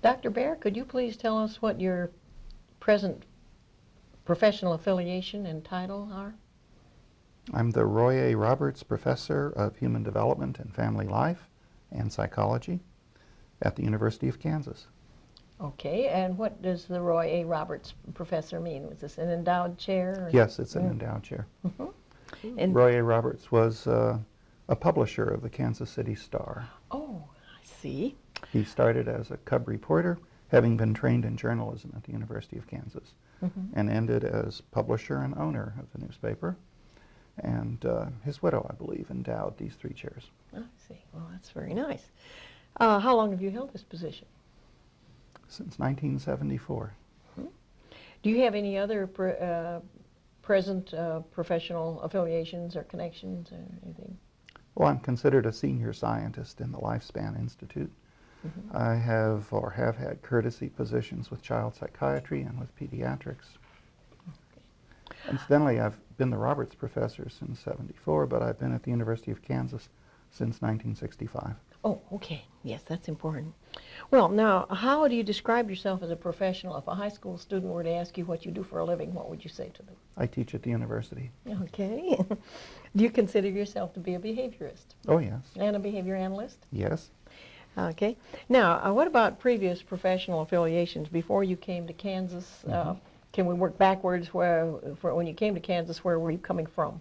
Dr. Baer, could you please tell us what your present professional affiliation and title are? I'm the Roy A. Roberts Professor of Human Development and Family Life and Psychology at the University of Kansas. Okay, and what does the Roy A. Roberts Professor mean? Was this an endowed chair? Or? Yes, it's an endowed chair. And Roy A. Roberts was a publisher of the Kansas City Star. oh, I see. He started as a cub reporter, having been trained in journalism at the University of Kansas, and ended as publisher and owner of the newspaper. And his widow, I believe, endowed these 3 chairs. I see. Well, that's very nice. How long have you held this position? Since 1974. Do you have any other present professional affiliations or connections or anything? Well, I'm considered a senior scientist in the Lifespan Institute. I have had courtesy positions with child psychiatry and with pediatrics. Incidentally, I've been the Roberts Professor since '74, but I've been at the University of Kansas since 1965. Oh, okay. Yes, that's important. Well, now, how do you describe yourself as a professional? If a high school student were to ask you what you do for a living, what would you say to them? I teach at the university. Okay. Do you consider yourself to be a behaviorist Oh, yes. and a behavior analyst? Yes. Okay. Now, what about previous professional affiliations before you came to Kansas? Can we work backwards? When you came to Kansas, where were you coming from?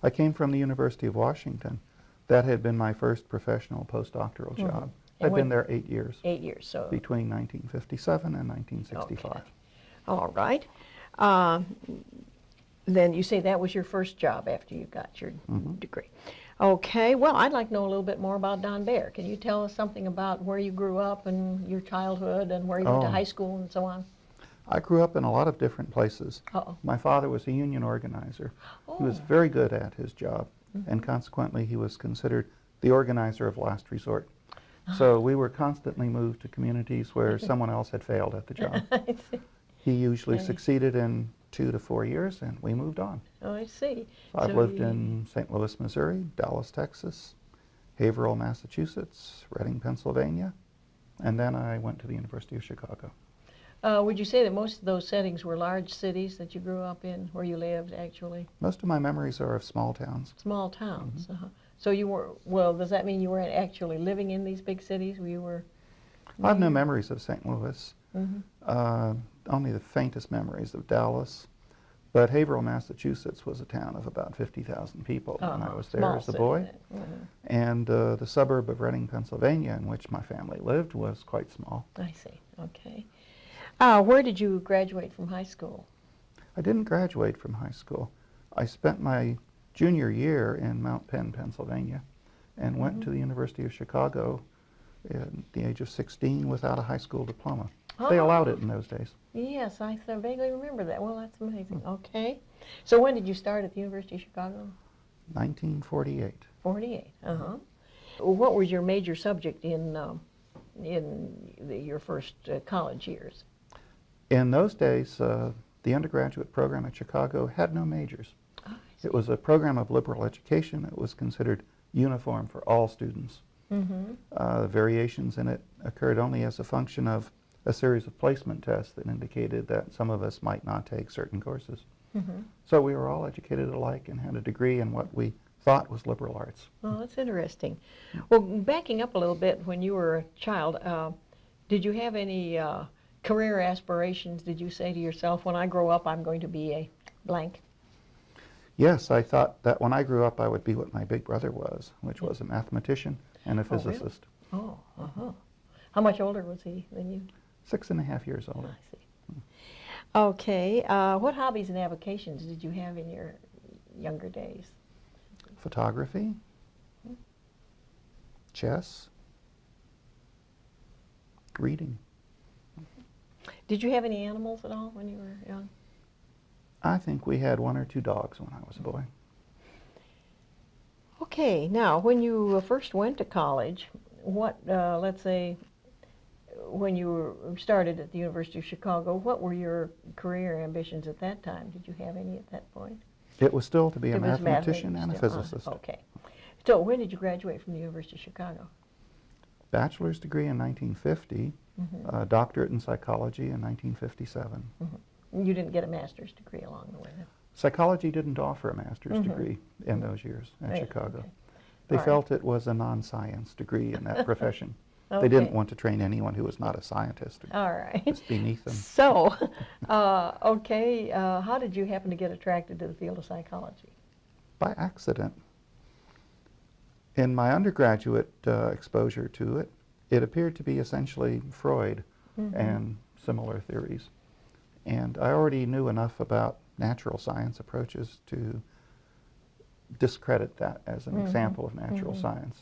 I came from the University of Washington. That had been my first professional postdoctoral job. I'd been there 8 years. 8 years, so. Between 1957 and 1965. Okay. All right. Then you say that was your first job after you got your degree. Okay, well, I'd like to know a little bit more about Don Baer. Can you tell us something about where you grew up and your childhood and where you went to high school and so on? I grew up in a lot of different places. Uh-oh. My father was a union organizer. Oh. He was very good at his job, and consequently he was considered the organizer of last resort. So we were constantly moved to communities where someone else had failed at the job. I see. He usually succeeded in 2 to 4 years, and we moved on. Oh, I see. I've So lived in St. Louis, Missouri, Dallas, Texas, Haverhill, Massachusetts, Reading, Pennsylvania, and then I went to the University of Chicago. Would you say that most of those settings were large cities that you grew up in, where you lived, actually? Most of my memories are of small towns. Small towns. So you were, well, does that mean you weren't actually living in these big cities? You were... I have no memories of St. Louis, only the faintest memories of Dallas. But Haverhill, Massachusetts was a town of about 50,000 people when I was there as a boy. And the suburb of Reading, Pennsylvania, in which my family lived, was quite small. I see. Okay. Where did you graduate from high school? I didn't graduate from high school. I spent my junior year in Mount Penn, Pennsylvania, and went to the University of Chicago at the age of 16 without a high school diploma. They allowed it in those days. Yes, I vaguely remember that. Well, that's amazing. Okay. So when did you start at the University of Chicago? 1948. 48. What was your major subject in your first college years? In those days, the undergraduate program at Chicago had no majors. Oh, it was a program of liberal education. It was considered uniform for all students. Variations in it occurred only as a function of a series of placement tests that indicated that some of us might not take certain courses. So we were all educated alike and had a degree in what we thought was liberal arts. Oh, that's interesting. Well, backing up a little bit, when you were a child, did you have any career aspirations? Did you say to yourself, when I grow up, I'm going to be a blank? Yes, I thought that when I grew up, I would be what my big brother was, which was a mathematician and a physicist. Oh, How much older was he than you? 6.5 years older. I see. Okay. What hobbies and avocations did you have in your younger days? Photography, chess, reading. Did you have any animals at all when you were young? I think we had 1 or 2 dogs when I was a boy. Okay, now when you first went to college, what, let's say, when you started at the University of Chicago, what were your career ambitions at that time? Did you have any at that point? It was still to be a It was mathematician and a still. physicist. Okay. So when did you graduate from the University of Chicago? Bachelor's degree in 1950, a doctorate in psychology in 1957. You didn't get a master's degree along the way then? Psychology didn't offer a master's degree in those years at Right, Chicago. okay. They All right. felt it was a non-science degree in that profession. Okay. They didn't want to train anyone who was not a scientist. All right. It's beneath them. So, okay, how did you happen to get attracted to the field of psychology? By accident. In my undergraduate exposure to it, it appeared to be essentially Freud and similar theories. And I already knew enough about natural science approaches to discredit that as an example of natural science.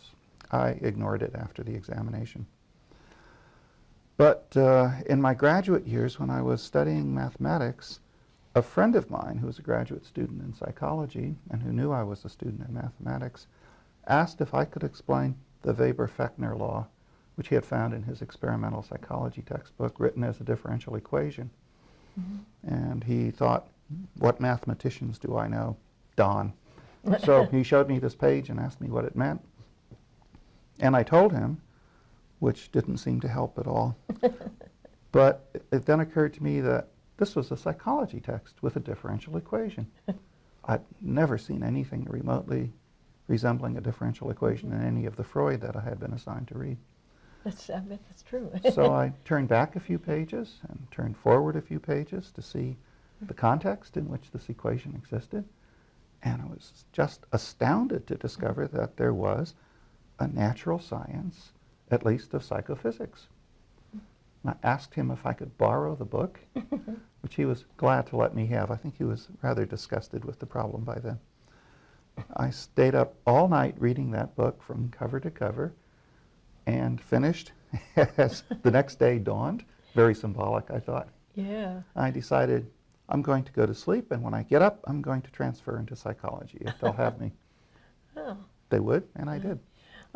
I ignored it after the examination. But in my graduate years, when I was studying mathematics, a friend of mine who was a graduate student in psychology and who knew I was a student in mathematics asked if I could explain the Weber-Fechner law, which he had found in his experimental psychology textbook, written as a differential equation. And he thought, what mathematicians do I know? Don. So he showed me this page and asked me what it meant. And I told him, which didn't seem to help at all. But it then occurred to me that this was a psychology text with a differential equation. I'd never seen anything remotely resembling a differential equation in any of the Freud that I had been assigned to read. I bet that's true. So I turned back a few pages and turned forward a few pages to see the context in which this equation existed. And I was just astounded to discover that there was a natural science, at least of psychophysics. And I asked him if I could borrow the book, which he was glad to let me have. I think he was rather disgusted with the problem by then. I stayed up all night reading that book from cover to cover and finished as the next day dawned. Very symbolic, I thought. Yeah. I decided I'm going to go to sleep, and when I get up, I'm going to transfer into psychology if they'll have me. Oh. They would, and I did.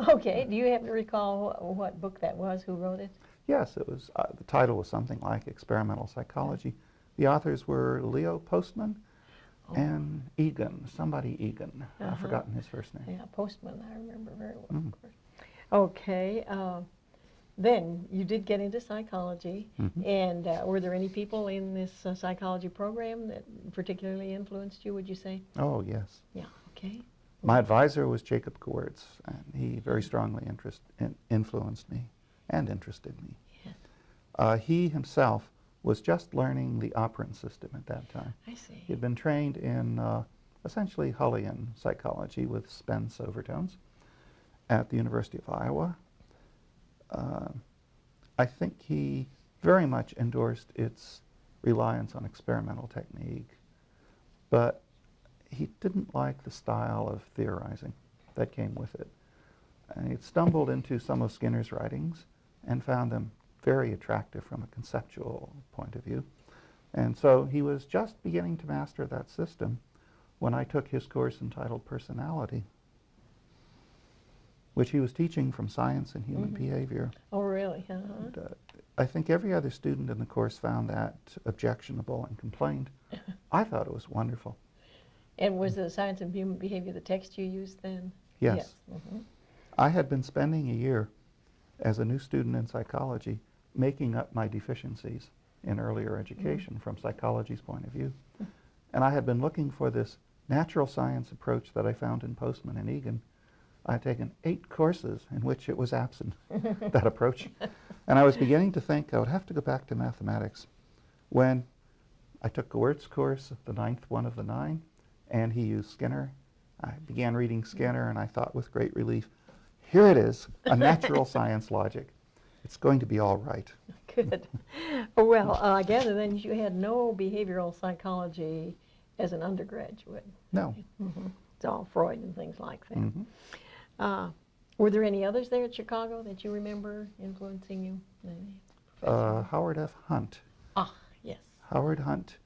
Okay. Do you happen to recall what book that was? Who wrote it? Yes, it was. The title was something like Experimental Psychology. The authors were Leo Postman and Egan, somebody Egan. I've forgotten his first name. Yeah, Postman, I remember very well, of course. Okay. Then you did get into psychology, and were there any people in this psychology program that particularly influenced you, would you say? Oh, yes. Yeah, okay. My advisor was Jacob Gewirtz, and he very strongly influenced me and interested me. Yeah. He himself was just learning the operant system at that time. I see. He had been trained in essentially Hullian psychology with Spence overtones at the University of Iowa. I think he very much endorsed its reliance on experimental technique, but he didn't like the style of theorizing that came with it. And he stumbled into some of Skinner's writings and found them very attractive from a conceptual point of view. And so he was just beginning to master that system when I took his course entitled Personality, which he was teaching from Science and Human Behavior. Oh, really? And, I think every other student in the course found that objectionable and complained. I thought it was wonderful. And was the Science and Human Behavior the text you used then? Yes. I had been spending a year as a new student in psychology making up my deficiencies in earlier education from psychology's point of view. And I had been looking for this natural science approach that I found in Postman and Egan. I had taken 8 courses in which it was absent, that approach. And I was beginning to think I would have to go back to mathematics when I took Gewirtz's course, the 9th one of the 9, and he used Skinner. I began reading Skinner, and I thought with great relief, here it is, a natural science logic. It's going to be all right. Good. Well, I gather then you had no behavioral psychology as an undergraduate. No. It's all Freud and things like that. Were there any others there at Chicago that you remember influencing you? Howard F. Hunt. Ah, yes. Howard Hunt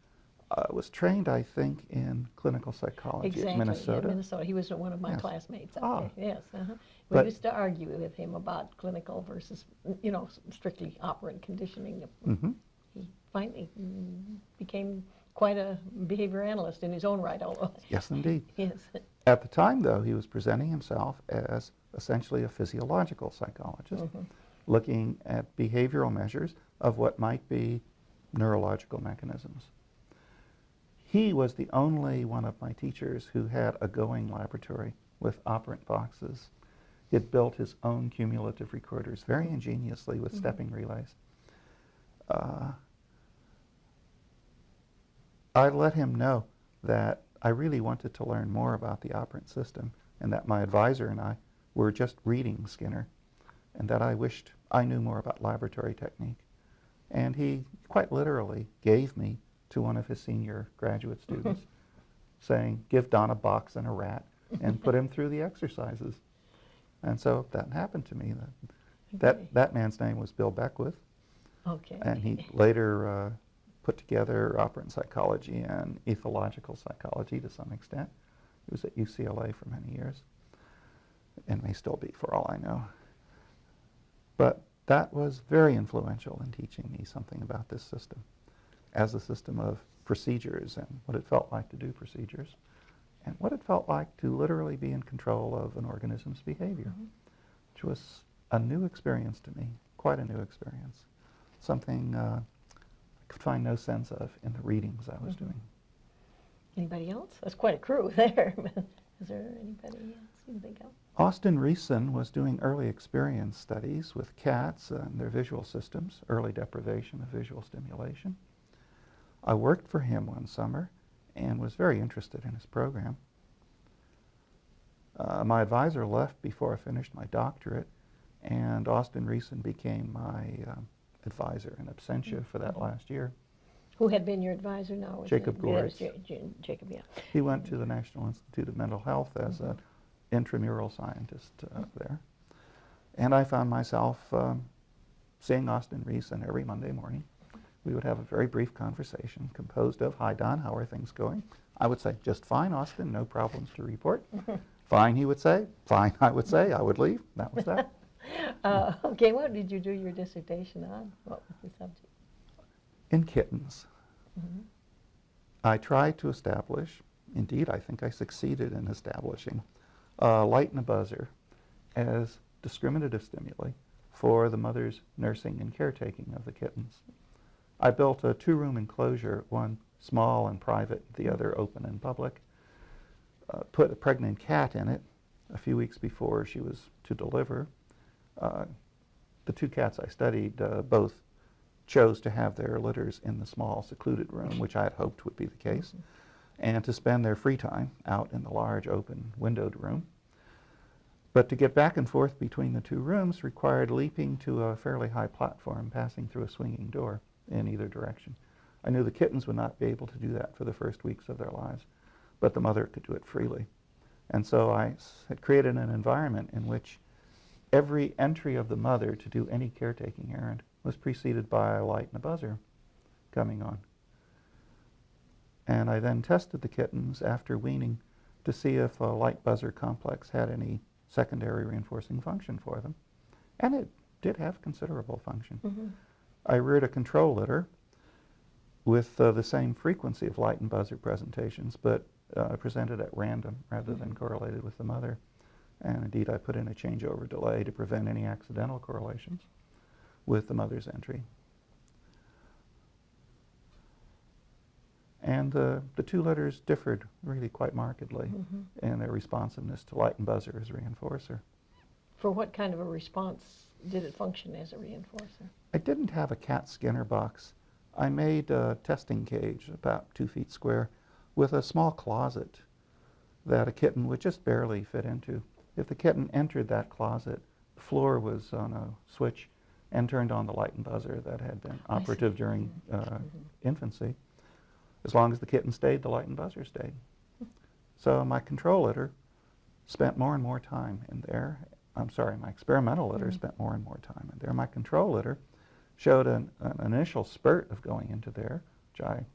was trained, I think, in clinical psychology at Minnesota. Yeah, Minnesota. He was one of my classmates. Okay. Yes. We But- used to argue with him about clinical versus, strictly operant conditioning. He finally became quite a behavior analyst in his own right, although. Yes, indeed. Yes. At the time, though, he was presenting himself as essentially a physiological psychologist, looking at behavioral measures of what might be neurological mechanisms. He was the only one of my teachers who had a going laboratory with operant boxes. He had built his own cumulative recorders very ingeniously with stepping relays. I let him know that I really wanted to learn more about the operant system, and that my advisor and I were just reading Skinner, and that I wished I knew more about laboratory technique. And he quite literally gave me to one of his senior graduate students, saying, give Don a box and a rat and put him through the exercises. And so that happened to me. That man's name was Bill Beckwith. Okay. And he later put together operant psychology and ethological psychology to some extent. He was at UCLA for many years, and may still be for all I know. But that was very influential in teaching me something about this system as a system of procedures, and what it felt like to do procedures, and what it felt like to literally be in control of an organism's behavior, which was a new experience to me, quite a new experience, something I could find no sense of in the readings I was doing. Anybody else? That's quite a crew there. Is there anybody else you can think of? Austin Reeson was doing early experience studies with cats and their visual systems, early deprivation of visual stimulation. I worked for him one summer and was very interested in his program. My advisor left before I finished my doctorate, and Austin Reeson became my advisor in absentia for that last year. Who had been your advisor now? Jacob Goritz. Jacob, yeah. He went to the National Institute of Mental Health as an intramural scientist there. And I found myself seeing Austin Reeson every Monday morning. We would have a very brief conversation composed of, hi Don, how are things going? I would say, just fine, Austin, no problems to report. Fine, he would say. Fine, I would say. I would leave. That was that. Okay, what did you do your dissertation on? What was the subject? In kittens. I tried to establish, indeed I think I succeeded in establishing, a light and a buzzer as discriminative stimuli for the mother's nursing and caretaking of the kittens. I built a two-room enclosure, one small and private, the other open and public, put a pregnant cat in it a few weeks before she was to deliver. The two cats I studied both chose to have their litters in the small secluded room, which I had hoped would be the case, and to spend their free time out in the large open windowed room. But to get back and forth between the two rooms required leaping to a fairly high platform, passing through a swinging door in either direction. I knew the kittens would not be able to do that for the first weeks of their lives, but the mother could do it freely. And so I had created an environment in which every entry of the mother to do any caretaking errand was preceded by a light and a buzzer coming on. And I then tested the kittens after weaning to see if a light buzzer complex had any secondary reinforcing function for them. And it did have considerable function. I reared a control litter with the same frequency of light and buzzer presentations, but presented at random rather than correlated with the mother. And indeed, I put in a changeover delay to prevent any accidental correlations with the mother's entry. And the two litters differed really quite markedly in their responsiveness to light and buzzer as a reinforcer. For what kind of a response did it function as a reinforcer? I didn't have a cat Skinner box. I made a testing cage about 2 feet square with a small closet that a kitten would just barely fit into. If the kitten entered that closet, the floor was on a switch and turned on the light and buzzer that had been operative during infancy. As long as the kitten stayed, the light and buzzer stayed. So my control litter spent more and more time in there. I'm sorry, my experimental litter spent more and more time in there. My control litter showed an initial spurt of going into there, which I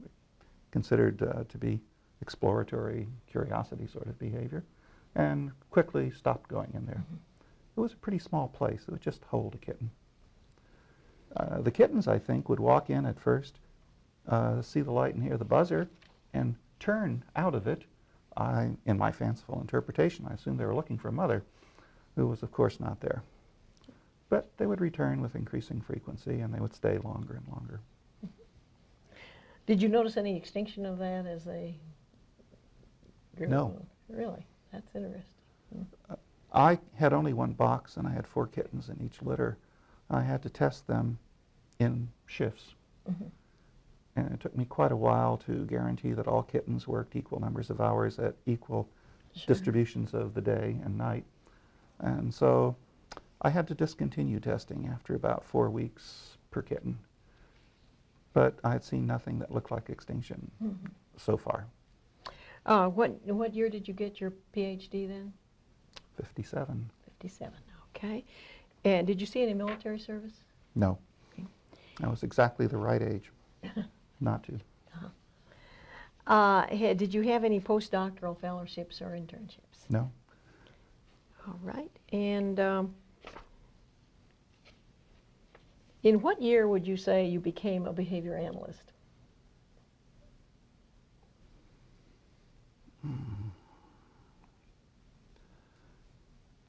considered to be exploratory curiosity sort of behavior, and quickly stopped going in there. It was a pretty small place. It would just hold a kitten. The kittens, I think, would walk in at first, see the light and hear the buzzer, and turn out of it. In my fanciful interpretation, I assumed they were looking for a mother, who was, of course, not there. But they would return with increasing frequency, and they would stay longer and longer. Did you notice any extinction of that as they grew? No. Really? That's interesting. I had only one box, and I had 4 kittens in each litter. I had to test them in shifts. Mm-hmm. And it took me quite a while to guarantee that all kittens worked equal numbers of hours at equal distributions of the day and night. And so I had to discontinue testing after about 4 weeks per kitten. But I had seen nothing that looked like extinction so far. What year did you get your PhD then? 57. 57, okay. And did you see any military service? No. Okay. I was exactly the right age not to. Did you have any postdoctoral fellowships or internships? No. All right. And in what year would you say you became a behavior analyst?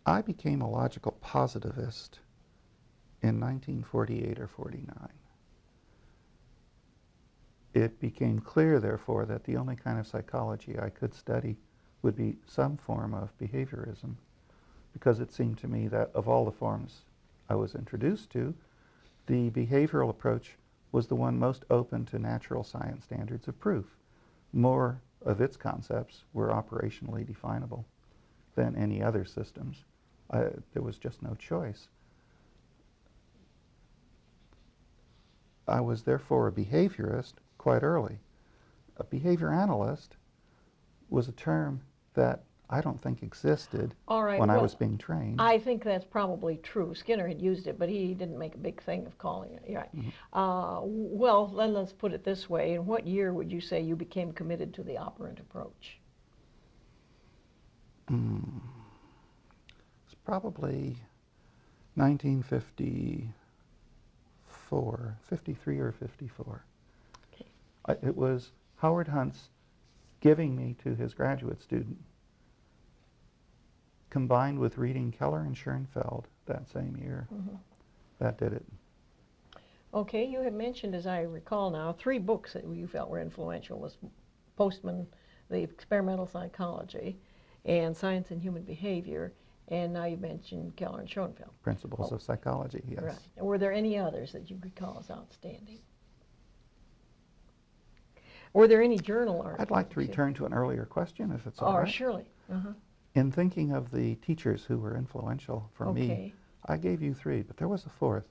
I became a logical positivist in 1948 or 49. It became clear, therefore, that the only kind of psychology I could study would be some form of behaviorism, because it seemed to me that of all the forms I was introduced to, the behavioral approach was the one most open to natural science standards of proof. More of its concepts were operationally definable than any other systems. There was just no choice. I was therefore a behaviorist quite early. A behavior analyst was a term that I don't think existed when I was being trained. I think that's probably true. Skinner had used it, but he didn't make a big thing of calling it. Right. Well, then let's put it this way. In what year would you say you became committed to the operant approach? It's probably 1954, 53 or 54. Okay. It was Howard Hunt's giving me to his graduate student, combined with reading Keller and Schoenfeld that same year. That did it. Okay, you have mentioned, as I recall now, 3 books that you felt were influential: was Postman, The Experimental Psychology, and Science and Human Behavior, and now you mentioned Keller and Schoenfeld. Principles of Psychology, yes. Right. Were there any others that you recall as outstanding? Were there any journal articles? I'd like to return to an earlier question, if it's all right. Oh, surely. In thinking of the teachers who were influential for me, I gave you 3, but there was a 4th.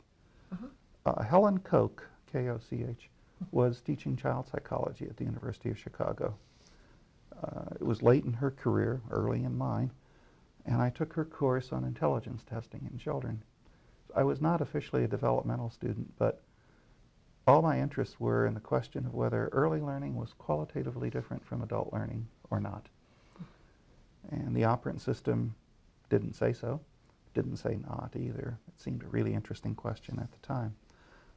Helen Koch, K-O-C-H, was teaching child psychology at the University of Chicago. It was late in her career, early in mine, and I took her course on intelligence testing in children. I was not officially a developmental student, but all my interests were in the question of whether early learning was qualitatively different from adult learning or not. And the operant system didn't say so, didn't say not either. It seemed a really interesting question at the time.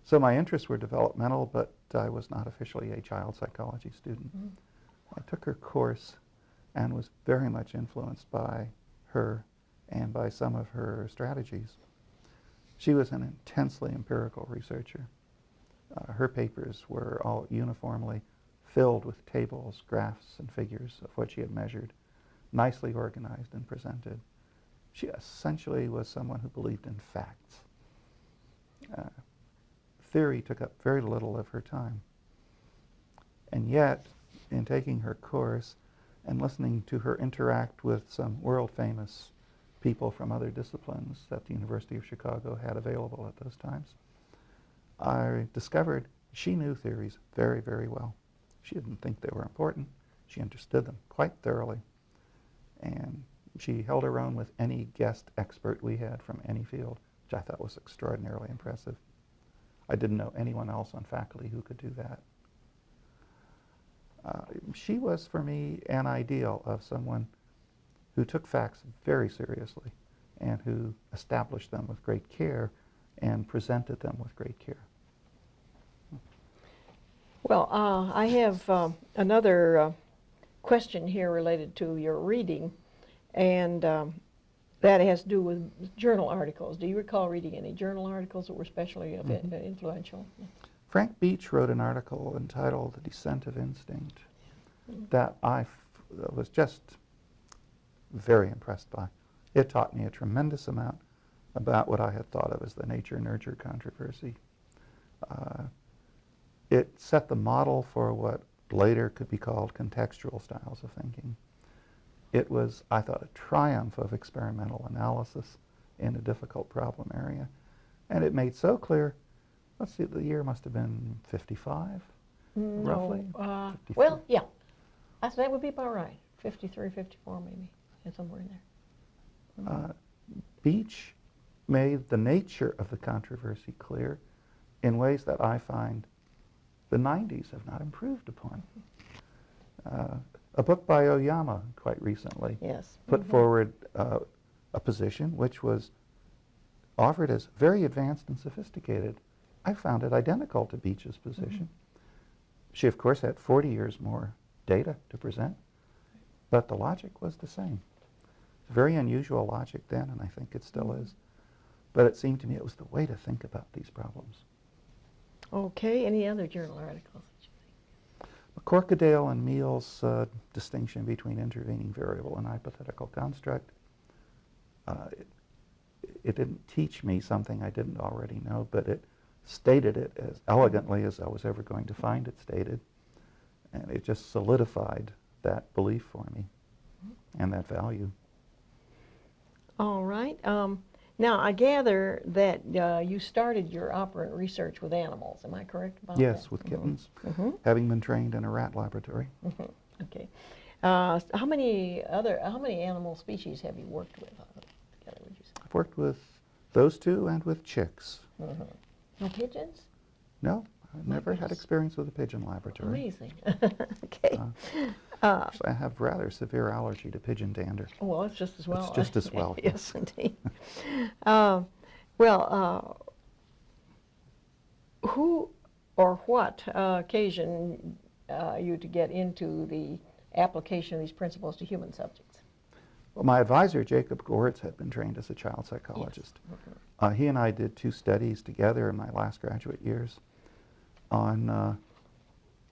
So my interests were developmental, but I was not officially a child psychology student. I took her course and was very much influenced by her and by some of her strategies. She was an intensely empirical researcher. Her papers were all uniformly filled with tables, graphs, and figures of what she had measured, nicely organized and presented. She essentially was someone who believed in facts. Theory took up very little of her time. And yet, in taking her course and listening to her interact with some world-famous people from other disciplines that the University of Chicago had available at those times, I discovered she knew theories very, very well. She didn't think they were important. She understood them quite thoroughly. And she held her own with any guest expert we had from any field, which I thought was extraordinarily impressive. I didn't know anyone else on faculty who could do that. She was, for me, an ideal of someone who took facts very seriously and who established them with great care and presented them with great care. Well, I have another question here related to your reading, and That has to do with journal articles. Do you recall reading any journal articles that were especially influential? Frank Beach wrote an article entitled The Descent of Instinct that I was just very impressed by. It taught me a tremendous amount about what I had thought of as the nature-nurture controversy. It set the model for what later could be called contextual styles of thinking. It was, I thought, a triumph of experimental analysis in a difficult problem area. And it made so clear, let's see, the year must have been 55, roughly? Well, yeah. That would be about right. 53, 54 maybe, and somewhere in there. Beach made the nature of the controversy clear in ways that I find the 90s have not improved upon. A book by Oyama quite recently put forward a position which was offered as very advanced and sophisticated. I found it identical to Beach's position. She, of course, had 40 years more data to present, but the logic was the same. Very unusual logic then, and I think it still is. But it seemed to me it was the way to think about these problems. Okay, any other journal articles that you think? McCorkadale and Meal's distinction between intervening variable and hypothetical construct, it didn't teach me something I didn't already know, but it stated it as elegantly as I was ever going to find it stated. And it just solidified that belief for me and that value. All right. Now, I gather that you started your operant research with animals. Am I correct about that? Yes, with kittens, having been trained in a rat laboratory. Okay. How many animal species have you worked with together, would you say? I've worked with those two and with chicks. No pigeons? No, I've never had experience with a pigeon laboratory. Amazing. Okay. Actually, I have rather severe allergy to pigeon dander. Well, it's just as well. It's just as well. Yes, indeed. Who or what occasioned you to get into the application of these principles to human subjects? Well, my advisor, Jacob Goritz, had been trained as a child psychologist. Yes. He and I did 2 studies together in my last graduate years on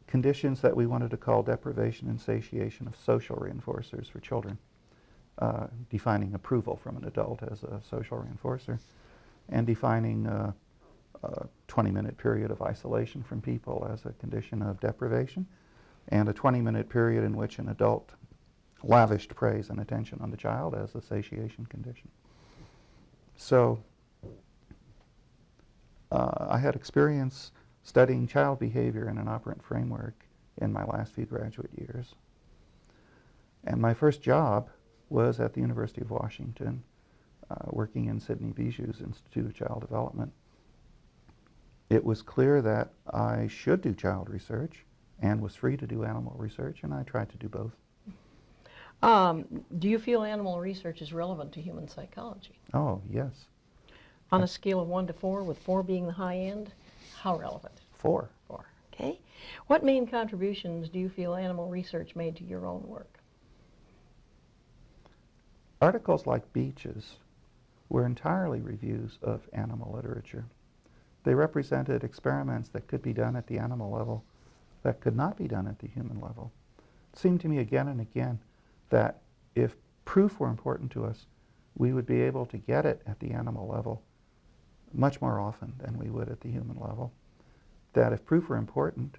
conditions that we wanted to call deprivation and satiation of social reinforcers for children, defining approval from an adult as a social reinforcer, and defining a 20-minute period of isolation from people as a condition of deprivation, and a 20-minute period in which an adult lavished praise and attention on the child as a satiation condition. So I had experience studying child behavior in an operant framework in my last few graduate years. And my first job was at the University of Washington, working in Sidney Bijou's Institute of Child Development. It was clear that I should do child research and was free to do animal research, and I tried to do both. Do you feel animal research is relevant to human psychology? Oh, yes. On a scale of 1 to 4, with 4 being the high end, how relevant? 4. 4, okay. What main contributions do you feel animal research made to your own work? Articles like Beach's were entirely reviews of animal literature. They represented experiments that could be done at the animal level that could not be done at the human level. It seemed to me again and again that if proof were important to us, we would be able to get it at the animal level much more often than we would at the human level. That if proof were important,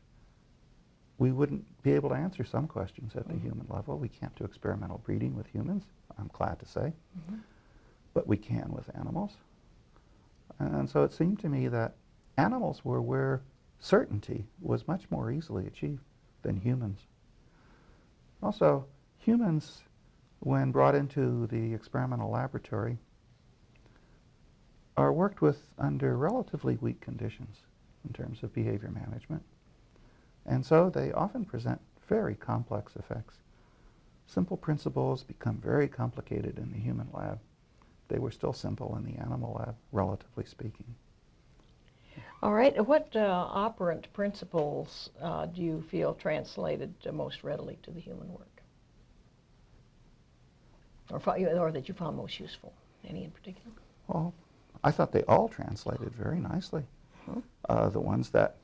we wouldn't be able to answer some questions at the human level. We can't do experimental breeding with humans, I'm glad to say, but we can with animals. And so it seemed to me that animals were where certainty was much more easily achieved than humans. Also, humans, when brought into the experimental laboratory, are worked with under relatively weak conditions in terms of behavior management. And so they often present very complex effects. Simple principles become very complicated in the human lab. They were still simple in the animal lab, relatively speaking. All right. What operant principles do you feel translated most readily to the human work? or that you found most useful? Any in particular? Well, I thought they all translated very nicely. The ones that,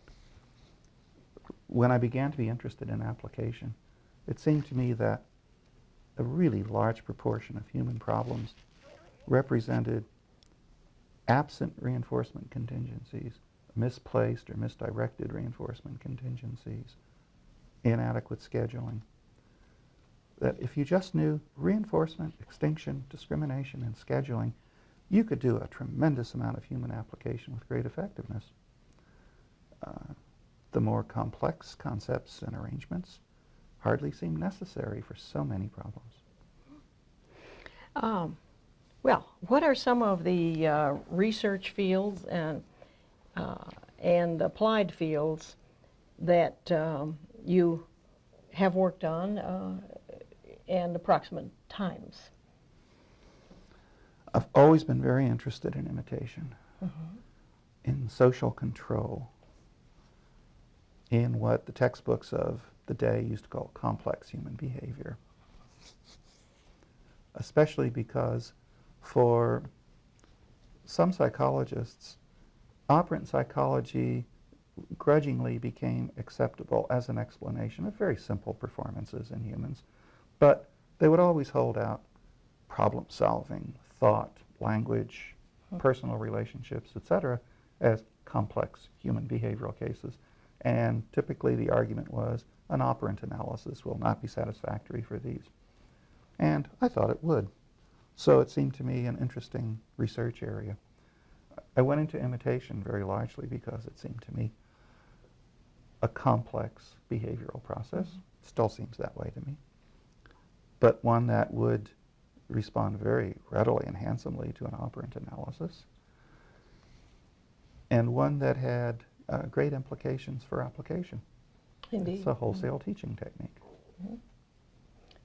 when I began to be interested in application, it seemed to me that a really large proportion of human problems represented absent reinforcement contingencies, misplaced or misdirected reinforcement contingencies, inadequate scheduling. That if you just knew reinforcement, extinction, discrimination, and scheduling, you could do a tremendous amount of human application with great effectiveness. The more complex concepts and arrangements hardly seem necessary for so many problems. Well, what are some of the research fields and applied fields that you have worked on and approximate times? I've always been very interested in imitation, in social control, in what the textbooks of the day used to call complex human behavior, especially because for some psychologists, operant psychology grudgingly became acceptable as an explanation of very simple performances in humans, but they would always hold out problem solving, thought, language, personal relationships, etc., as complex human behavioral cases. And typically the argument was an operant analysis will not be satisfactory for these. And I thought it would. So it seemed to me an interesting research area. I went into imitation very largely because it seemed to me a complex behavioral process. It still seems that way to me. But one that would respond very readily and handsomely to an operant analysis. And one that had great implications for application. Indeed. It's a wholesale teaching technique.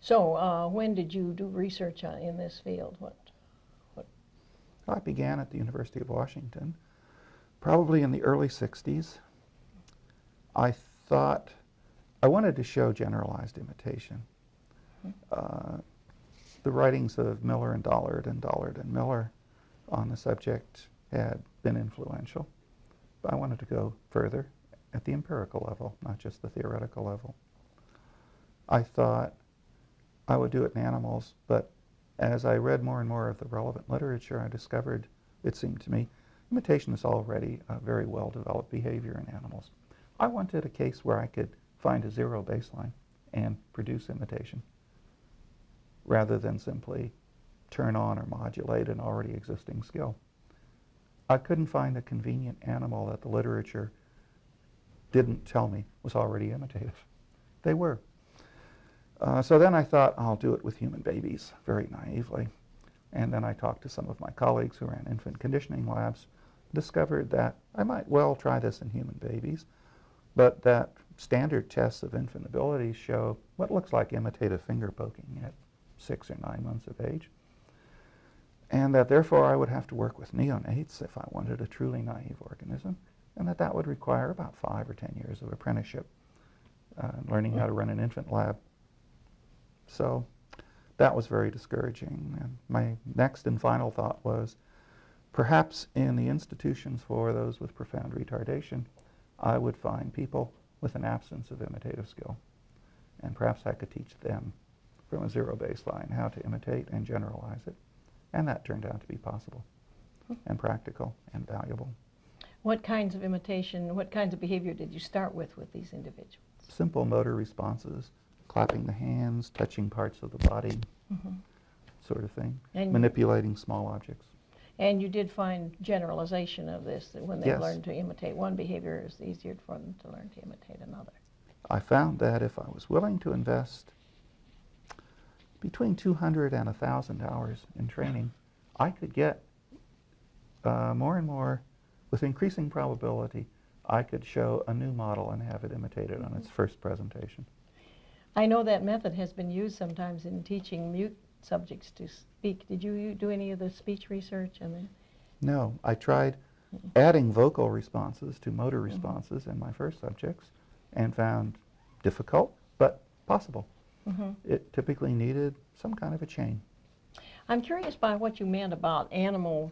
So when did you do research in this field? What? I began at the University of Washington, probably in the early 60s. I thought I wanted to show generalized imitation. The writings of Miller and Dollard and Miller on the subject had been influential. But I wanted to go further at the empirical level, not just the theoretical level. I thought I would do it in animals, but as I read more and more of the relevant literature, I discovered, it seemed to me, imitation is already a very well-developed behavior in animals. I wanted a case where I could find a zero baseline and produce imitation, rather than simply turn on or modulate an already existing skill. I couldn't find a convenient animal that the literature didn't tell me was already imitative. They were. So then I thought, I'll do it with human babies, very naively. And then I talked to some of my colleagues who ran infant conditioning labs, discovered that I might well try this in human babies, but that standard tests of infant abilities show what looks like imitative finger poking at 6 or 9 months of age, and that therefore I would have to work with neonates if I wanted a truly naive organism, and that would require about 5 or 10 years of apprenticeship, learning how to run an infant lab. So that was very discouraging. And my next and final thought was, perhaps in the institutions for those with profound retardation, I would find people with an absence of imitative skill. And perhaps I could teach them from a zero baseline how to imitate and generalize it. And that turned out to be possible and practical and valuable. What kinds of imitation, what kinds of behavior did you start with these individuals? Simple motor responses, clapping the hands, touching parts of the body, sort of thing, and manipulating small objects. And you did find generalization of this, that when they Yes. learned to imitate one behavior, it was easier for them to learn to imitate another. I found that if I was willing to invest between 200 and 1,000 hours in training, I could get more and more, with increasing probability, I could show a new model and have it imitated on its first presentation. I know that method has been used sometimes in teaching mute subjects to speak. Did you do any of the speech research? No, I tried adding vocal responses to motor responses in my first subjects and found difficult, but possible. It typically needed some kind of a chain. I'm curious by what you meant about imitation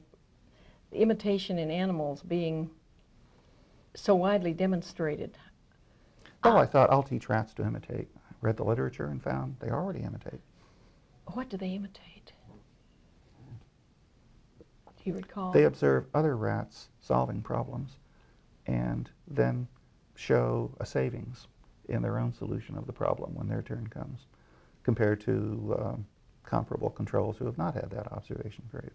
in animals being so widely demonstrated. Well, I thought I'll teach rats to imitate. I read the literature and found they already imitate. What do they imitate? Do you recall? They observe other rats solving problems and then show a savings in their own solution of the problem when their turn comes, compared to comparable controls who have not had that observation period.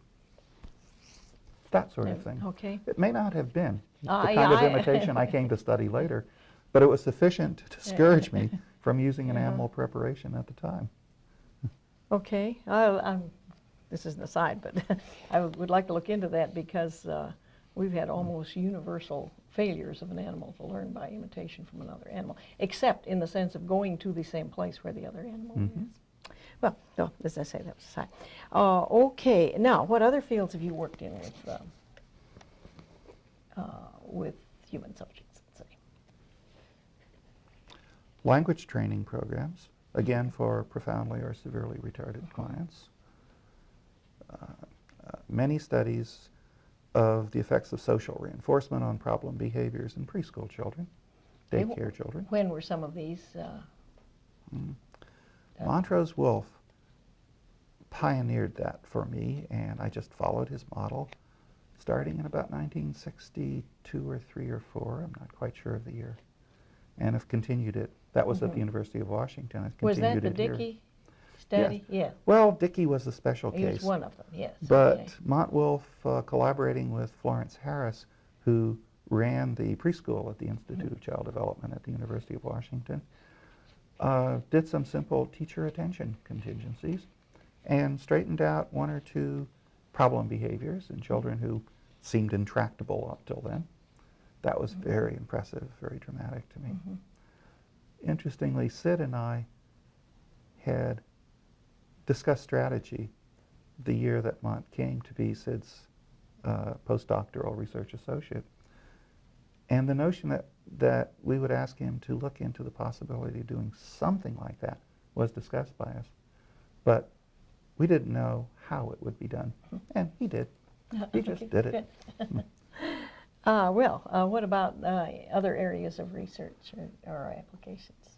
That sort of thing. Okay. It may not have been the Yeah, kind of imitation I came to study later, but it was sufficient to discourage me from using an animal preparation at the time. Okay. This is an aside, but I would like to look into that because we've had almost universal failures of an animal to learn by imitation from another animal, except in the sense of going to the same place where the other animal is. Well, no, as I say, that was aside. Okay. Now, what other fields have you worked in with human subjects, let's say? Language training programs, again for profoundly or severely retarded clients. Many studies of the effects of social reinforcement on problem behaviors in preschool children, daycare children. When were some of these? Montrose Wolf pioneered that for me, and I just followed his model starting in about 1962 or 3 or 4, I'm not quite sure of the year, and have continued it. That was at the University of Washington. I've Was continued that the it here. Dickey study? Yes. Yeah. Well, Dickey was a special He case. was one of them, yes. But okay. Mont Wolf, collaborating with Florence Harris, who ran the preschool at the Institute of Child Development at the University of Washington, did some simple teacher attention contingencies and straightened out 1 or 2 problem behaviors in children who seemed intractable up till then. That was very impressive, very dramatic to me. Interestingly, Sid and I had discussed strategy the year that Mont came to be Sid's postdoctoral research associate. And the notion that we would ask him to look into the possibility of doing something like that was discussed by us. But we didn't know how it would be done. And he did. He just did it. What about other areas of research or applications?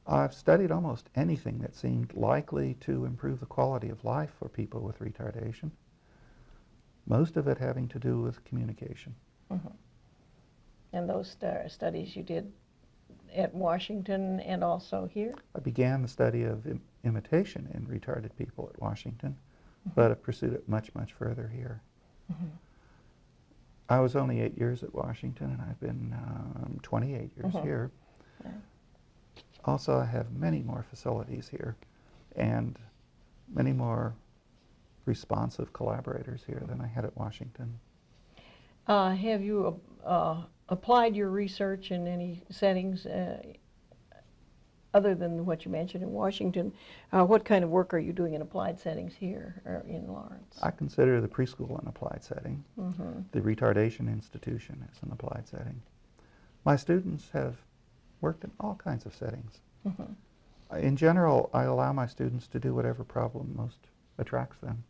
I've studied almost anything that seemed likely to improve the quality of life for people with retardation, most of it having to do with communication. And those studies you did at Washington and also here? I began the study of imitation in retarded people at Washington, but have pursued it much, much further here. I was only 8 years at Washington, and I've been 28 years here. Yeah. Also, I have many more facilities here and many more responsive collaborators here than I had at Washington. Have you applied your research in any settings other than what you mentioned in Washington? What kind of work are you doing in applied settings here or in Lawrence? I consider the preschool an applied setting. The retardation institution is an applied setting. My students have worked in all kinds of settings. In general, I allow my students to do whatever problem most attracts them,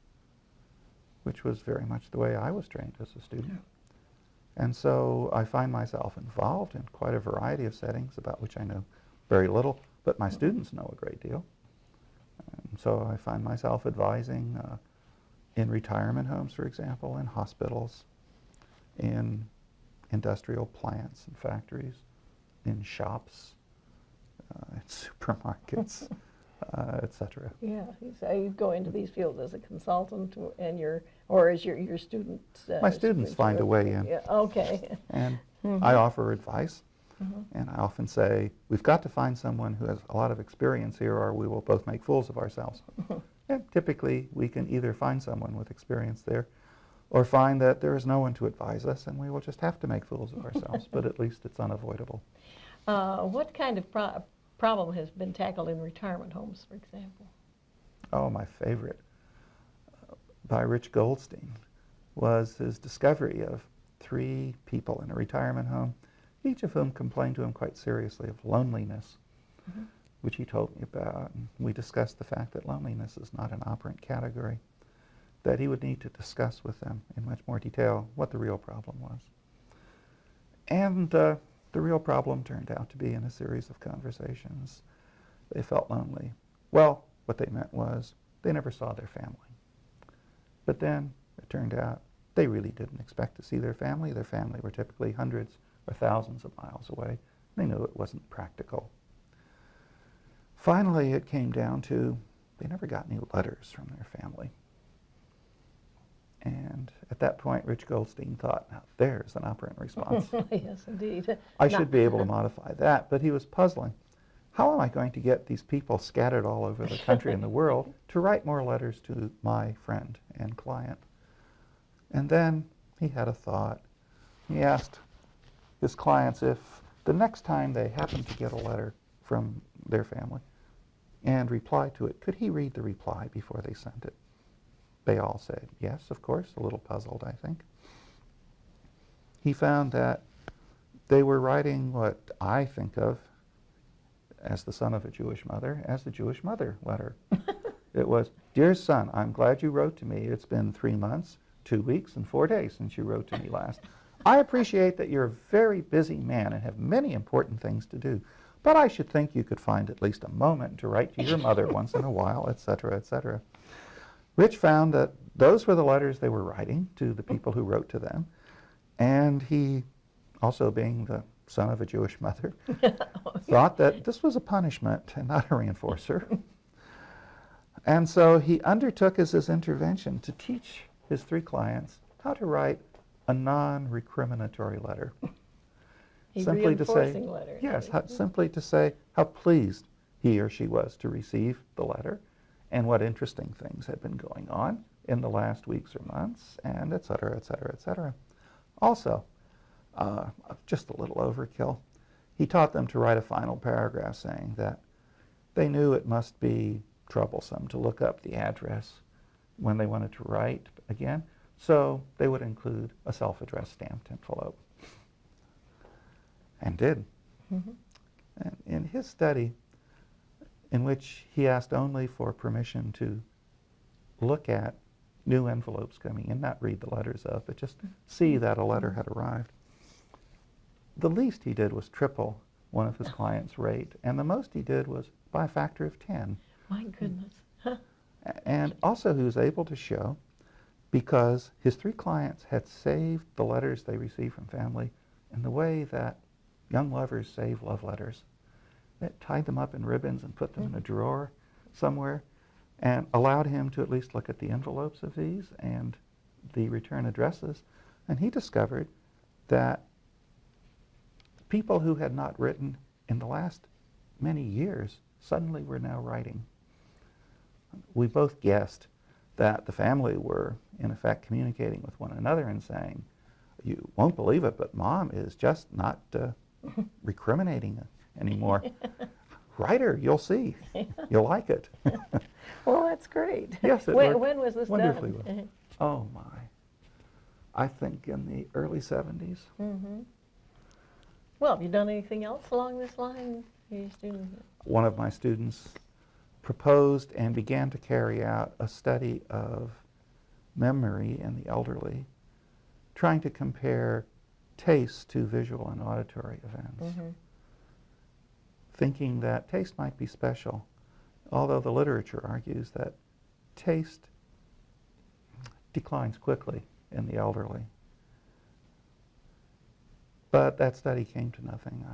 which was very much the way I was trained as a student. And so I find myself involved in quite a variety of settings about which I know very little, but my students know a great deal. And so I find myself advising in retirement homes, for example, in hospitals, in industrial plants and factories, in shops, in supermarkets, etc. Yeah, so you go into these fields as a consultant and or as your students? My students find a way in. Yeah, okay. And I offer advice, and I often say, we've got to find someone who has a lot of experience here or we will both make fools of ourselves. And typically, we can either find someone with experience there or find that there is no one to advise us and we will just have to make fools of ourselves, but at least it's unavoidable. What kind of problem has been tackled in retirement homes, for example? Oh, my favorite, by Rich Goldstein, was his discovery of 3 people in a retirement home, each of whom complained to him quite seriously of loneliness. which he told me about. And we discussed the fact that loneliness is not an operant category, that he would need to discuss with them in much more detail what the real problem was. And the real problem turned out to be in a series of conversations. They felt lonely. Well, what they meant was they never saw their family. But then it turned out they really didn't expect to see their family. Their family were typically hundreds or thousands of miles away. They knew it wasn't practical. Finally, it came down to they never got any letters from their family. And at that point, Rich Goldstein thought, now there's an operant response. Yes, indeed. I should be able to modify that, but he was puzzling. How am I going to get these people scattered all over the country and the world to write more letters to my friend and client? And then he had a thought. He asked his clients if the next time they happened to get a letter from their family and reply to it, could he read the reply before they sent it? They all said, yes, of course, a little puzzled, I think. He found that they were writing what I think of as the son of a Jewish mother, as the Jewish mother letter. It was, dear son, I'm glad you wrote to me. It's been 3 months, 2 weeks, and 4 days since you wrote to me last. I appreciate that you're a very busy man and have many important things to do, but I should think you could find at least a moment to write to your mother once in a while, etc., etc. Rich found that those were the letters they were writing to the people who wrote to them, and he, also being the son of a Jewish mother, thought that this was a punishment and not a reinforcer. And so he undertook as his intervention to teach his 3 clients how to write a non-recriminatory letter. Simply to say, letter. yes, simply to say how pleased he or she was to receive the letter and what interesting things had been going on in the last weeks or months, and et cetera, et cetera, et cetera. Also, just a little overkill, he taught them to write a final paragraph saying that they knew it must be troublesome to look up the address when they wanted to write again, so they would include a self-addressed stamped envelope. And did. Mm-hmm. And in his study, in which he asked only for permission to look at new envelopes coming in, not read the letters of, but just see that a letter had arrived, the least he did was triple one of his clients' rate, and the most he did was by a factor of 10. My goodness. And also he was able to show, because his 3 clients had saved the letters they received from family in the way that young lovers save love letters. It tied them up in ribbons and put them in a drawer somewhere, and allowed him to at least look at the envelopes of these and the return addresses. And he discovered that people who had not written in the last many years suddenly were now writing. We both guessed that the family were, in effect, communicating with one another and saying, you won't believe it, but Mom is just not recriminating anymore. Write her, you'll see. You'll like it. Well, that's great. Yes, it when, worked when was this wonderfully done? well. Oh, my. I think in the early 70s. Mm-hmm. Well, have you done anything else along this line? Your students? One of my students proposed and began to carry out a study of memory in the elderly, trying to compare taste to visual and auditory events, Mm-hmm. thinking that taste might be special, although the literature argues that taste declines quickly in the elderly. But that study came to nothing.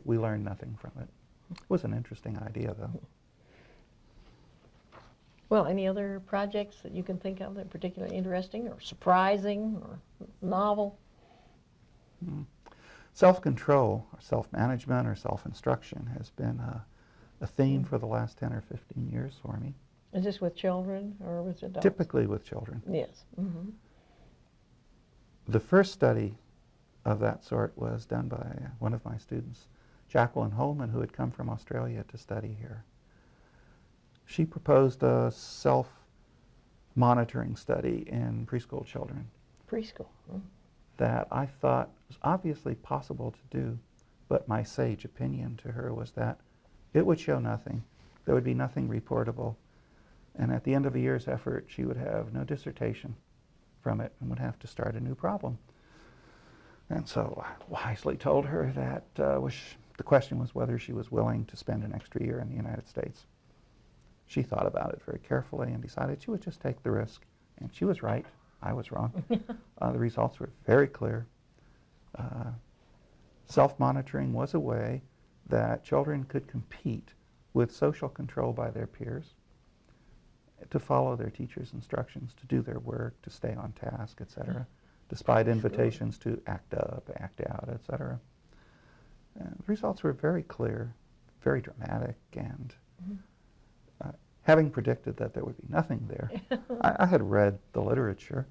We learned nothing from it. It was an interesting idea, though. Well, any other projects that you can think of that are particularly interesting or surprising or novel? Self-control, or self-management, or self-instruction has been a theme for the last 10 or 15 years for me. Is this with children or with adults? Typically with children. Yes. Mm-hmm. The first study of that sort was done by one of my students, Jacqueline Holman, who had come from Australia to study here. She proposed a self-monitoring study in preschool children Preschool. that I thought was obviously possible to do, but my sage opinion to her was that it would show nothing. There would be nothing reportable. And at the end of a year's effort, she would have no dissertation from it and would have to start a new problem. And so I wisely told her that the question was whether she was willing to spend an extra year in the United States. She thought about it very carefully and decided she would just take the risk. And she was right. I was wrong. The results were very clear. Self-monitoring was a way that children could compete with social control by their peers, to follow their teacher's instructions, to do their work, to stay on task, etc., despite invitations to act up, act out, etc. The results were very clear, very dramatic, and having predicted that there would be nothing there, I had read the literature,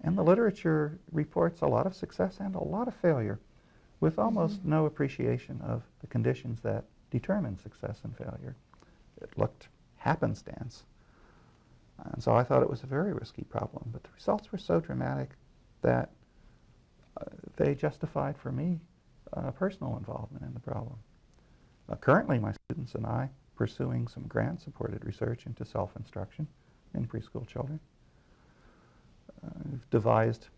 and the literature reports a lot of success and a lot of failure, with almost no appreciation of the conditions that determine success and failure. It looked happenstance. And so I thought it was a very risky problem, but the results were so dramatic that they justified for me personal involvement in the problem. Currently, my students and I pursuing some grant-supported research into self-instruction in preschool children. We've devised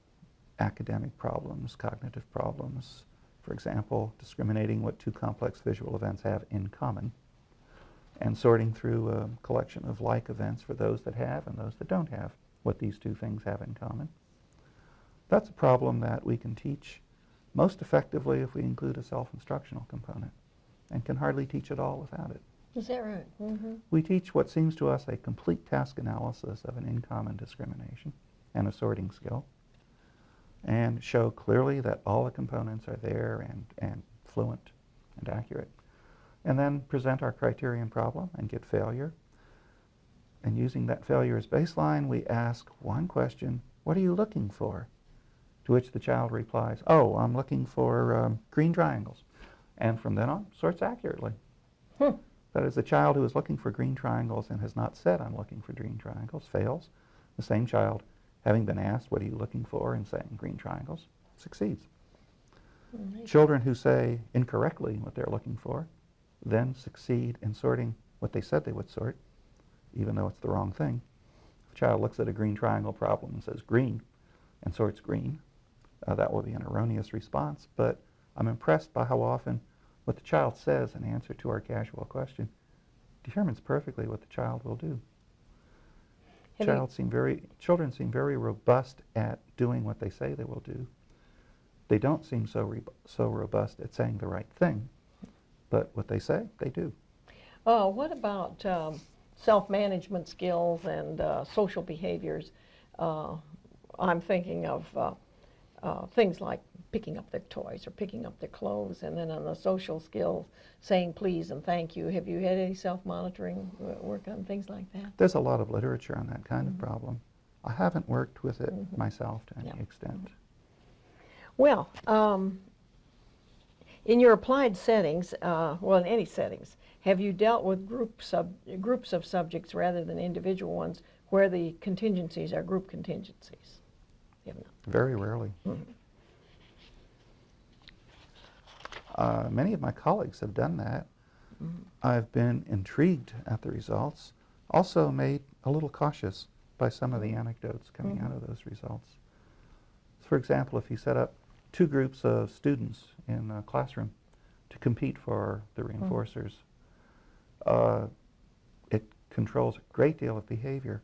academic problems, cognitive problems, for example, discriminating what two complex visual events have in common, and sorting through a collection of like events for those that have and those that don't have what these two things have in common. That's a problem that we can teach most effectively if we include a self-instructional component, and can hardly teach it all without it. Is that right? We teach what seems to us a complete task analysis of an in-common discrimination and a sorting skill, and show clearly that all the components are there and fluent and accurate. And then present our criterion problem and get failure. And using that failure as baseline, we ask one question: what are you looking for? To which the child replies, oh, I'm looking for green triangles. And from then on, sorts accurately. That is, the child who is looking for green triangles and has not said, I'm looking for green triangles, fails. The same child, having been asked, what are you looking for, and saying green triangles, succeeds. Children who say incorrectly what they're looking for then succeed in sorting what they said they would sort, even though it's the wrong thing. If a child looks at a green triangle problem and says green and sorts green, that will be an erroneous response, but I'm impressed by how often what the child says in answer to our casual question determines perfectly what the child will do. Children seem very robust at doing what they say they will do. They don't seem so robust at saying the right thing, but what they say, they do. What about self-management skills and social behaviors? I'm thinking of things like picking up their toys or picking up their clothes, and then on the social skills, saying please and thank you. Have you had any self-monitoring work on things like that? There's a lot of literature on that kind of problem. I haven't worked with it myself to any extent. Well, in your applied settings, well, in any settings, have you dealt with groups of subjects rather than individual ones where the contingencies are group contingencies? You have not. Very rarely. Many of my colleagues have done that. I've been intrigued at the results, also made a little cautious by some of the anecdotes coming out of those results. For example, if you set up two groups of students in a classroom to compete for the reinforcers, it controls a great deal of behavior,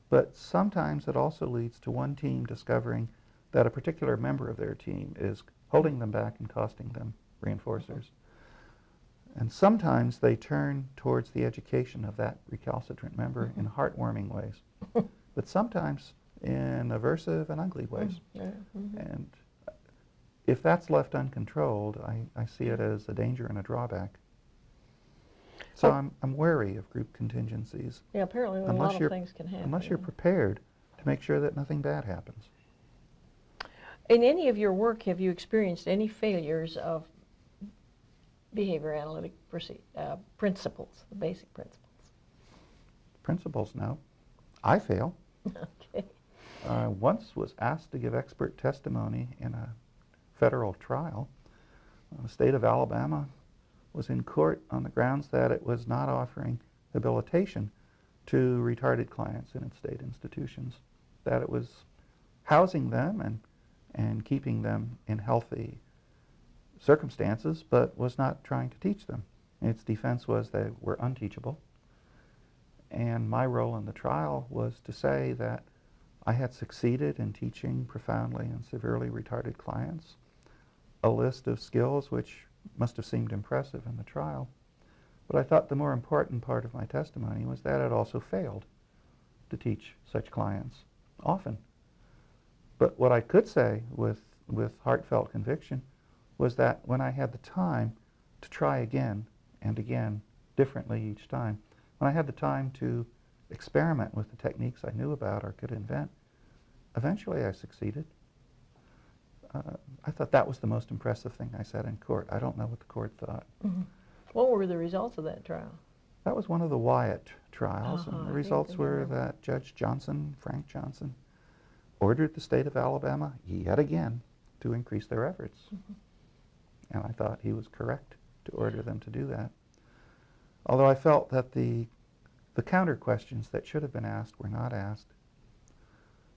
but sometimes it also leads to one team discovering that a particular member of their team is holding them back and costing them reinforcers. And sometimes they turn towards the education of that recalcitrant member in heartwarming ways, but sometimes in aversive and ugly ways. And if that's left uncontrolled, I see it as a danger and a drawback. So I'm wary of group contingencies. Yeah, apparently a lot of things can happen. Unless you're prepared to make sure that nothing bad happens. In any of your work, have you experienced any failures of behavior analytic principles, the basic principles? Principles, no. I fail. Okay. I once was asked to give expert testimony in a federal trial. The state of Alabama was in court on the grounds that it was not offering habilitation to retarded clients in its state institutions, that it was housing them and keeping them in healthy circumstances, but was not trying to teach them. Its defense was they were unteachable. And my role in the trial was to say that I had succeeded in teaching profoundly and severely retarded clients a list of skills which must have seemed impressive in the trial. But I thought the more important part of my testimony was that it also failed to teach such clients often. But what I could say with heartfelt conviction was that when I had the time to try again and again, differently each time, when I had the time to experiment with the techniques I knew about or could invent, eventually I succeeded. I thought that was the most impressive thing I said in court. I don't know what the court thought. Mm-hmm. What were the results of that trial? That was one of the Wyatt trials, Uh-huh, and the I results think were that Judge Johnson, Frank Johnson, ordered the state of Alabama yet again to increase their efforts. Mm-hmm. And I thought he was correct to order them to do that. Although I felt that the counter questions that should have been asked were not asked.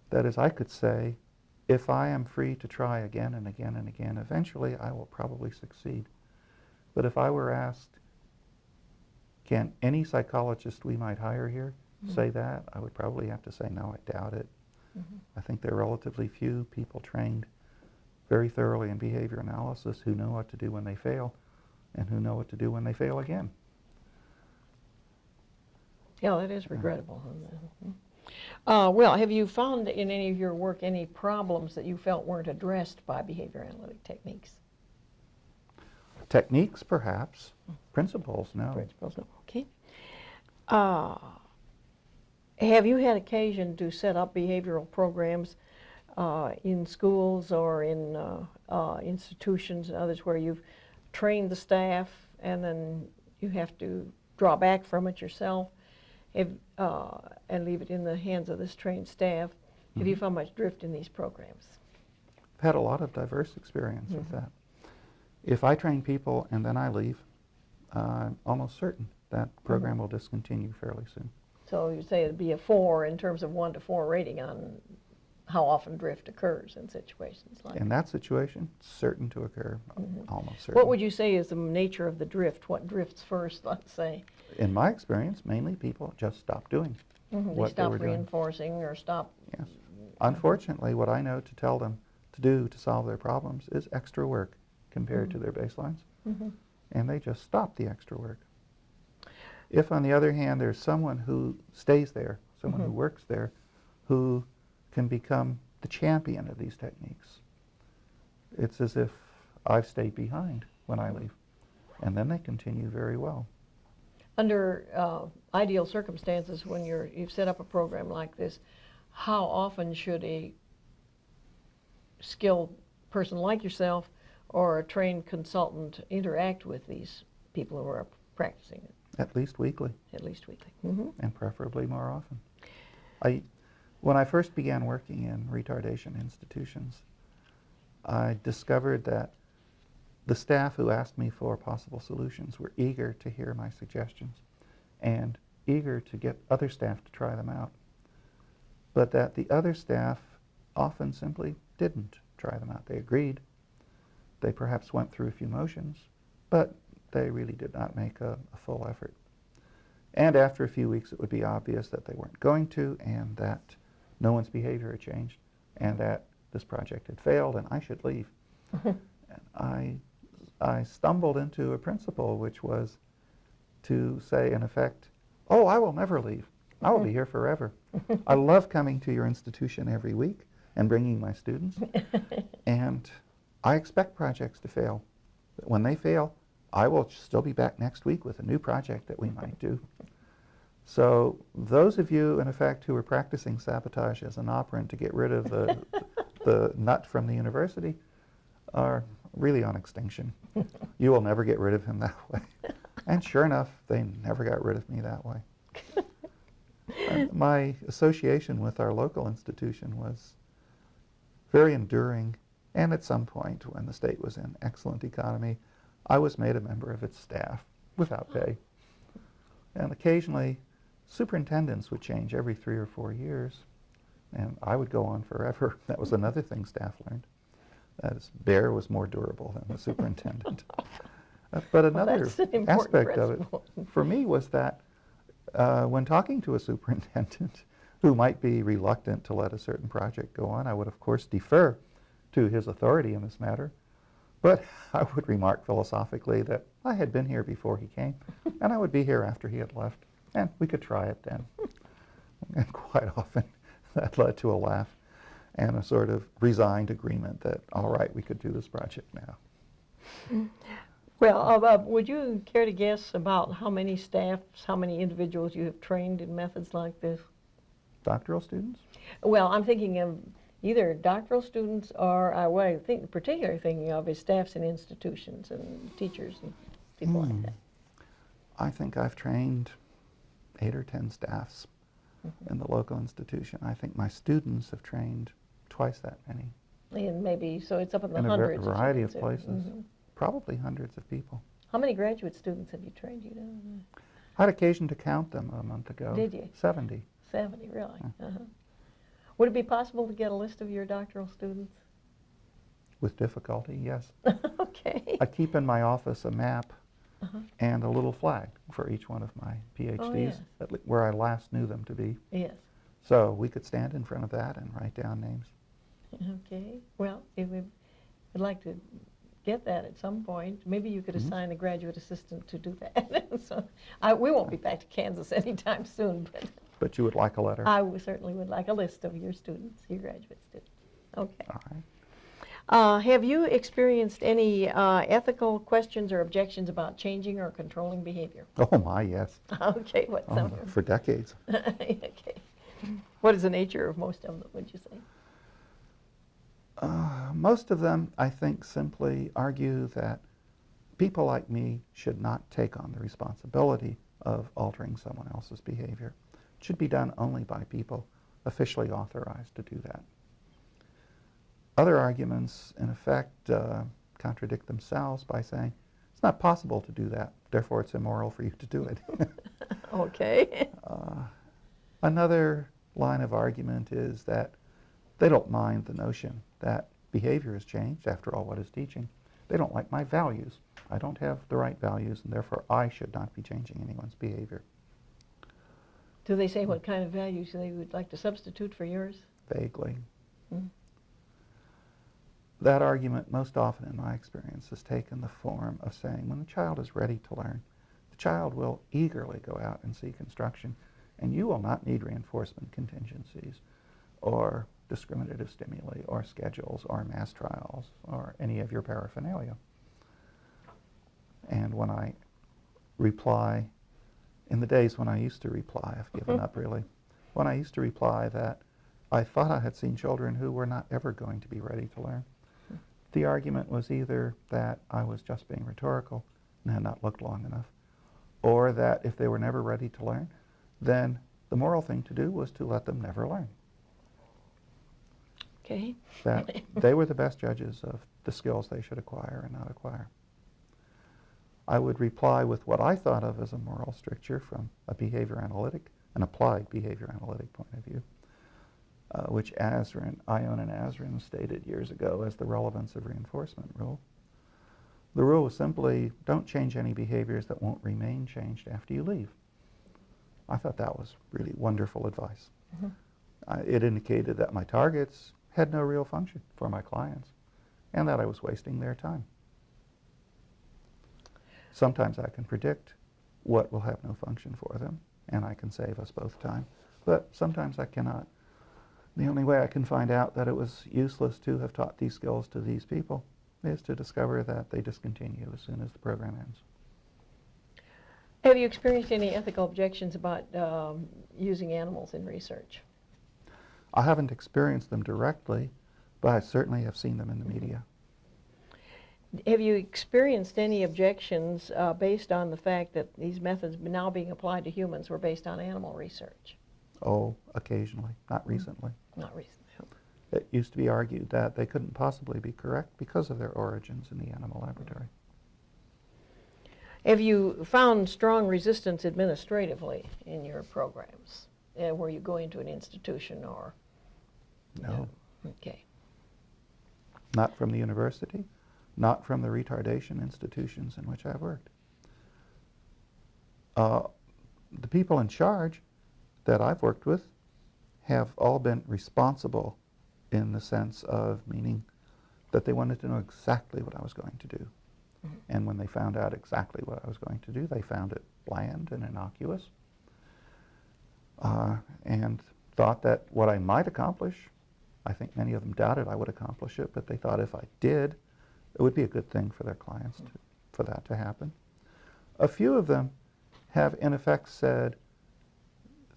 That is, I could say, if I am free to try again and again and again, eventually I will probably succeed. But if I were asked, can any psychologist we might hire here say that, I would probably have to say, no, I doubt it. Mm-hmm. I think there are relatively few people trained very thoroughly in behavior analysis who know what to do when they fail and who know what to do when they fail again. Yeah, that is regrettable. Well, have you found in any of your work any problems that you felt weren't addressed by behavior analytic techniques? Techniques, perhaps. Principles, no. Principles, no. Okay. Have you had occasion to set up behavioral programs in schools or in institutions and others where you've trained the staff and then you have to draw back from it yourself and leave it in the hands of this trained staff? Have you found much drift in these programs? I've had a lot of diverse experience with that. If I train people and then I leave, I'm almost certain that program will discontinue fairly soon. So you say it'd be a 4 in terms of 1 to 4 rating on how often drift occurs in situations like that. In that situation, certain to occur, almost certain. What would you say is the nature of the drift? What drifts first, let's say? In my experience, mainly people just stop doing They what they stop were doing. reinforcing or stop. Yes. Unfortunately, what I know to tell them to do to solve their problems is extra work compared to their baselines. And they just stop the extra work. If, on the other hand, there's someone who stays there, someone who works there, who can become the champion of these techniques, it's as if I've stayed behind when I leave. And then they continue very well. Under ideal circumstances, when you've set up a program like this, how often should a skilled person like yourself or a trained consultant interact with these people who are practicing it? At least weekly. At least weekly. And preferably more often. When I first began working in retardation institutions, I discovered that the staff who asked me for possible solutions were eager to hear my suggestions and eager to get other staff to try them out, but that the other staff often simply didn't try them out. They agreed. They perhaps went through a few motions, but they really did not make a full effort. And after a few weeks, it would be obvious that they weren't going to, and that no one's behavior had changed, and that this project had failed, and I should leave. And I stumbled into a principle, which was to say, in effect, oh, I will never leave. I will be here forever. I love coming to your institution every week and bringing my students, and I expect projects to fail. But when they fail, I will still be back next week with a new project that we might do. So those of you, in effect, who are practicing sabotage as an operant to get rid of the nut from the university are really on extinction. You will never get rid of him that way. And sure enough, they never got rid of me that way. My association with our local institution was very enduring, and at some point, when the state was in excellent economy, I was made a member of its staff without pay. And occasionally, superintendents would change every 3 or 4 years, and I would go on forever. That was another thing staff learned. That is, Baer was more durable than the superintendent. But another that's an important aspect of principle. it for me was that when talking to a superintendent who might be reluctant to let a certain project go on, I would of course defer to his authority in this matter. But I would remark philosophically that I had been here before he came, and I would be here after he had left, and we could try it then. And quite often that led to a laugh and a sort of resigned agreement that, all right, we could do this project now. Well, would you care to guess about how many staffs, how many individuals you have trained in methods like this? Doctoral students? Well, I'm thinking of either doctoral students or what I think particularly thinking of is staffs in institutions and teachers and people like that. I think I've trained 8 or 10 staffs in the local institution. I think my students have trained twice that many. And maybe, so it's up in the In a hundreds. variety of places. Probably hundreds of people. How many graduate students have you trained? You know? I had occasion to count them a month ago. Did you? 70. 70, really? Would it be possible to get a list of your doctoral students? With difficulty, yes. Okay. I keep in my office a map and a little flag for each one of my PhDs, yes. where I last knew them to be. Yes. So we could stand in front of that and write down names. Okay. Well, if I'd like to get that at some point. Maybe you could assign a graduate assistant to do that. So we won't be back to Kansas anytime soon, But you would like a letter? I certainly would like a list of your students, your graduate students. Okay. All right. Have you experienced any ethical questions or objections about changing or controlling behavior? Oh my, yes. Okay, what's some of them? For decades. Okay. What is the nature of most of them, would you say? Most of them, I think, simply argue that people like me should not take on the responsibility of altering someone else's behavior. It should be done only by people officially authorized to do that. Other arguments, in effect, contradict themselves by saying, it's not possible to do that, therefore it's immoral for you to do it. Okay. Another line of argument is that they don't mind the notion that behavior has changed. After all, what is teaching? They don't like my values. I don't have the right values, and therefore I should not be changing anyone's behavior. Do they say what kind of values they would like to substitute for yours? Vaguely. That argument, most often in my experience, has taken the form of saying when the child is ready to learn, the child will eagerly go out and seek instruction, and you will not need reinforcement contingencies or discriminative stimuli or schedules or mass trials or any of your paraphernalia. And when I reply, in the days when I used to reply, I've given up really, when I used to reply that I thought I had seen children who were not ever going to be ready to learn, the argument was either that I was just being rhetorical and had not looked long enough, or that if they were never ready to learn, then the moral thing to do was to let them never learn. Okay. That they were the best judges of the skills they should acquire and not acquire. I would reply with what I thought of as a moral stricture from a behavior analytic, an applied behavior analytic point of view, which Ion and Azrin stated years ago as the relevance of reinforcement rule. The rule was simply, don't change any behaviors that won't remain changed after you leave. I thought that was really wonderful advice. It indicated that my targets had no real function for my clients and that I was wasting their time. Sometimes I can predict what will have no function for them, and I can save us both time, but sometimes I cannot. The only way I can find out that it was useless to have taught these skills to these people is to discover that they discontinue as soon as the program ends. Have you experienced any ethical objections about using animals in research? I haven't experienced them directly, but I certainly have seen them in the media. Have you experienced any objections based on the fact that these methods now being applied to humans were based on animal research? Oh, occasionally, not recently. Not recently. It used to be argued that they couldn't possibly be correct because of their origins in the animal laboratory. Have you found strong resistance administratively in your programs, where you go into an institution or? No. Okay. Not from the university, not from the retardation institutions in which I've worked. The people in charge that I've worked with have all been responsible in the sense of meaning that they wanted to know exactly what I was going to do. Mm-hmm. And when they found out exactly what I was going to do, they found it bland and innocuous, and thought that what I might accomplish, I think many of them doubted I would accomplish it, but they thought if I did, it would be a good thing for their clients for that to happen. A few of them have in effect said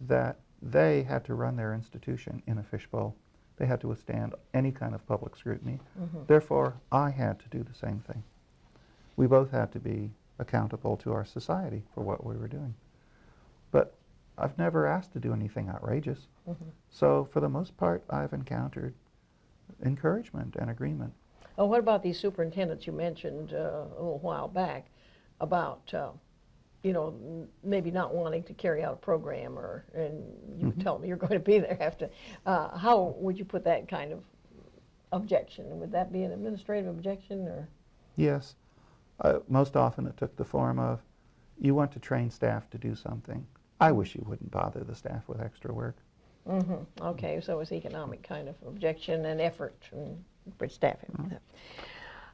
that they had to run their institution in a fishbowl. They had to withstand any kind of public scrutiny. Mm-hmm. Therefore, I had to do the same thing. We both had to be accountable to our society for what we were doing. But I've never asked to do anything outrageous. Mm-hmm. So for the most part, I've encountered encouragement and agreement. Oh, what about these superintendents you mentioned a little while back about, maybe not wanting to carry out a program, and you mm-hmm. tell them you're going to be there after. How would you put that kind of objection? Would that be an administrative objection, or? Yes. Most often it took the form of, you want to train staff to do something. I wish you wouldn't bother the staff with extra work. Mm-hmm. Okay, so it's economic kind of objection and effort for staffing. Mm-hmm.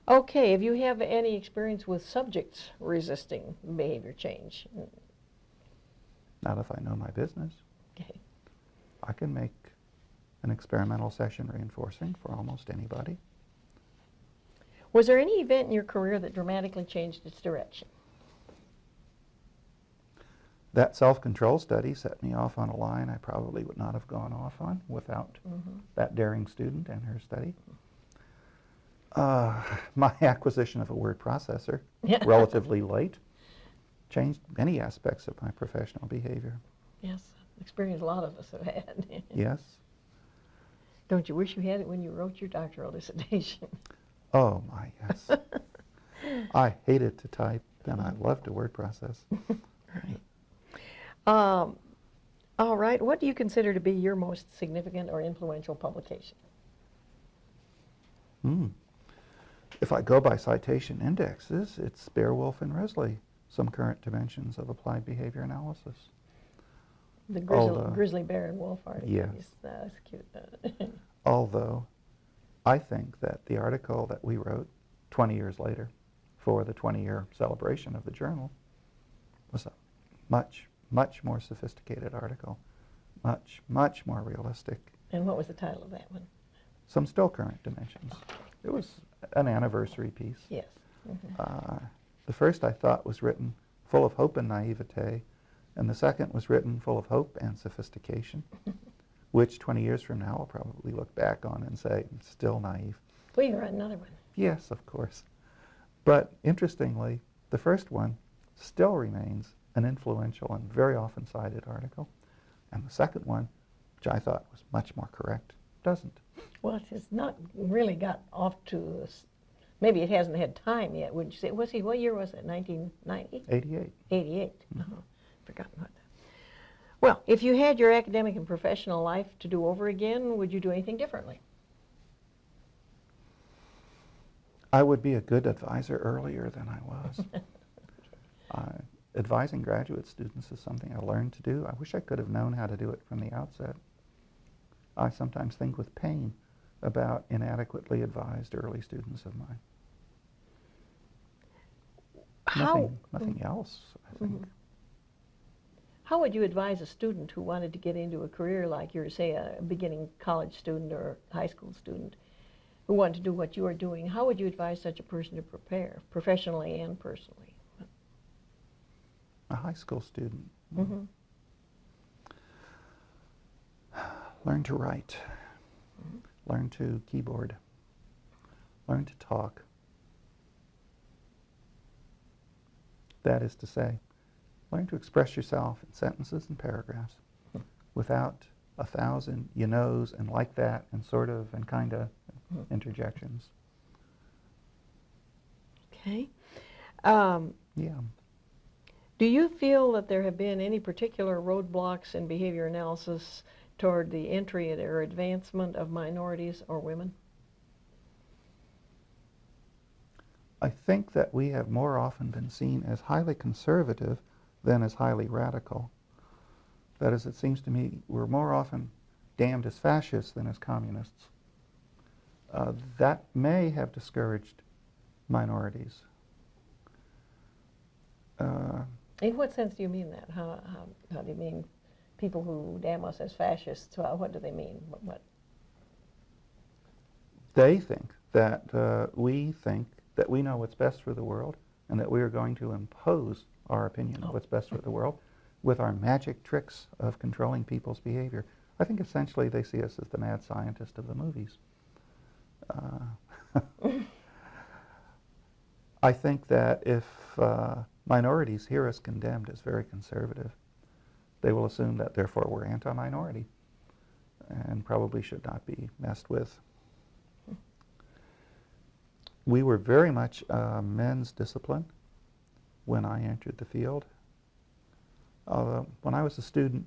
Okay, if you have any experience with subjects resisting behavior change? Not if I know my business. Okay. I can make an experimental session reinforcing for almost anybody. Was there any event in your career that dramatically changed its direction? That self-control study set me off on a line I probably would not have gone off on without mm-hmm. that daring student and her study. My acquisition of a word processor, relatively late, changed many aspects of my professional behavior. Yes, experience a lot of us have had. Yes. Don't you wish you had it when you wrote your doctoral dissertation? Oh my, yes. I hated to type, and I loved to word process. Right. All right, what do you consider to be your most significant or influential publication? If I go by citation indexes, it's Baer, Wolf, and Risley, Some Current Dimensions of Applied Behavior Analysis. The Grizzly Bear and Wolf article. Yes. That's cute. Although, I think that the article that we wrote 20 years later for the 20-year celebration of the journal was a much, much more sophisticated article, much, much more realistic. And what was the title of that one? Some Still Current Dimensions. It was an anniversary piece. Yes. Mm-hmm. The first I thought was written full of hope and naivete, and the second was written full of hope and sophistication, which 20 years from now I'll probably look back on and say, still naive. Well, you write another one. Yes, of course. But interestingly, the first one still remains an influential and very often cited article, and the second one, which I thought was much more correct, doesn't. Well, it has not really got off to, maybe it hasn't had time yet, wouldn't you say? What year was it, 1990? 88. 88. Mm-hmm. Forgotten about that. Well, if you had your academic and professional life to do over again, would you do anything differently? I would be a good advisor earlier than I was. Advising graduate students is something I learned to do. I wish I could have known how to do it from the outset. I sometimes think with pain about inadequately advised early students of mine. Nothing else, I think. Mm-hmm. How would you advise a student who wanted to get into a career like you're, say, a beginning college student or high school student who wanted to do what you are doing? How would you advise such a person to prepare, professionally and personally? A high school student. Mm-hmm. Learn to write. Mm-hmm. Learn to keyboard. Learn to talk. That is to say, learn to express yourself in sentences and paragraphs without 1,000 you knows and like that and sort of and kind of interjections. Okay. Yeah. Do you feel that there have been any particular roadblocks in behavior analysis toward the entry or advancement of minorities or women? I think that we have more often been seen as highly conservative than as highly radical. That is, it seems to me we're more often damned as fascists than as communists. That may have discouraged minorities. In what sense do you mean that? How do you mean people who damn us as fascists? What do they mean? What? They think that we know what's best for the world and that we are going to impose our opinion of what's best for the world with our magic tricks of controlling people's behavior. I think essentially they see us as the mad scientist of the movies. I think that if minorities hear us condemned as very conservative, they will assume that therefore we're anti-minority and probably should not be messed with. We were very much men's discipline when I entered the field. When I was a student,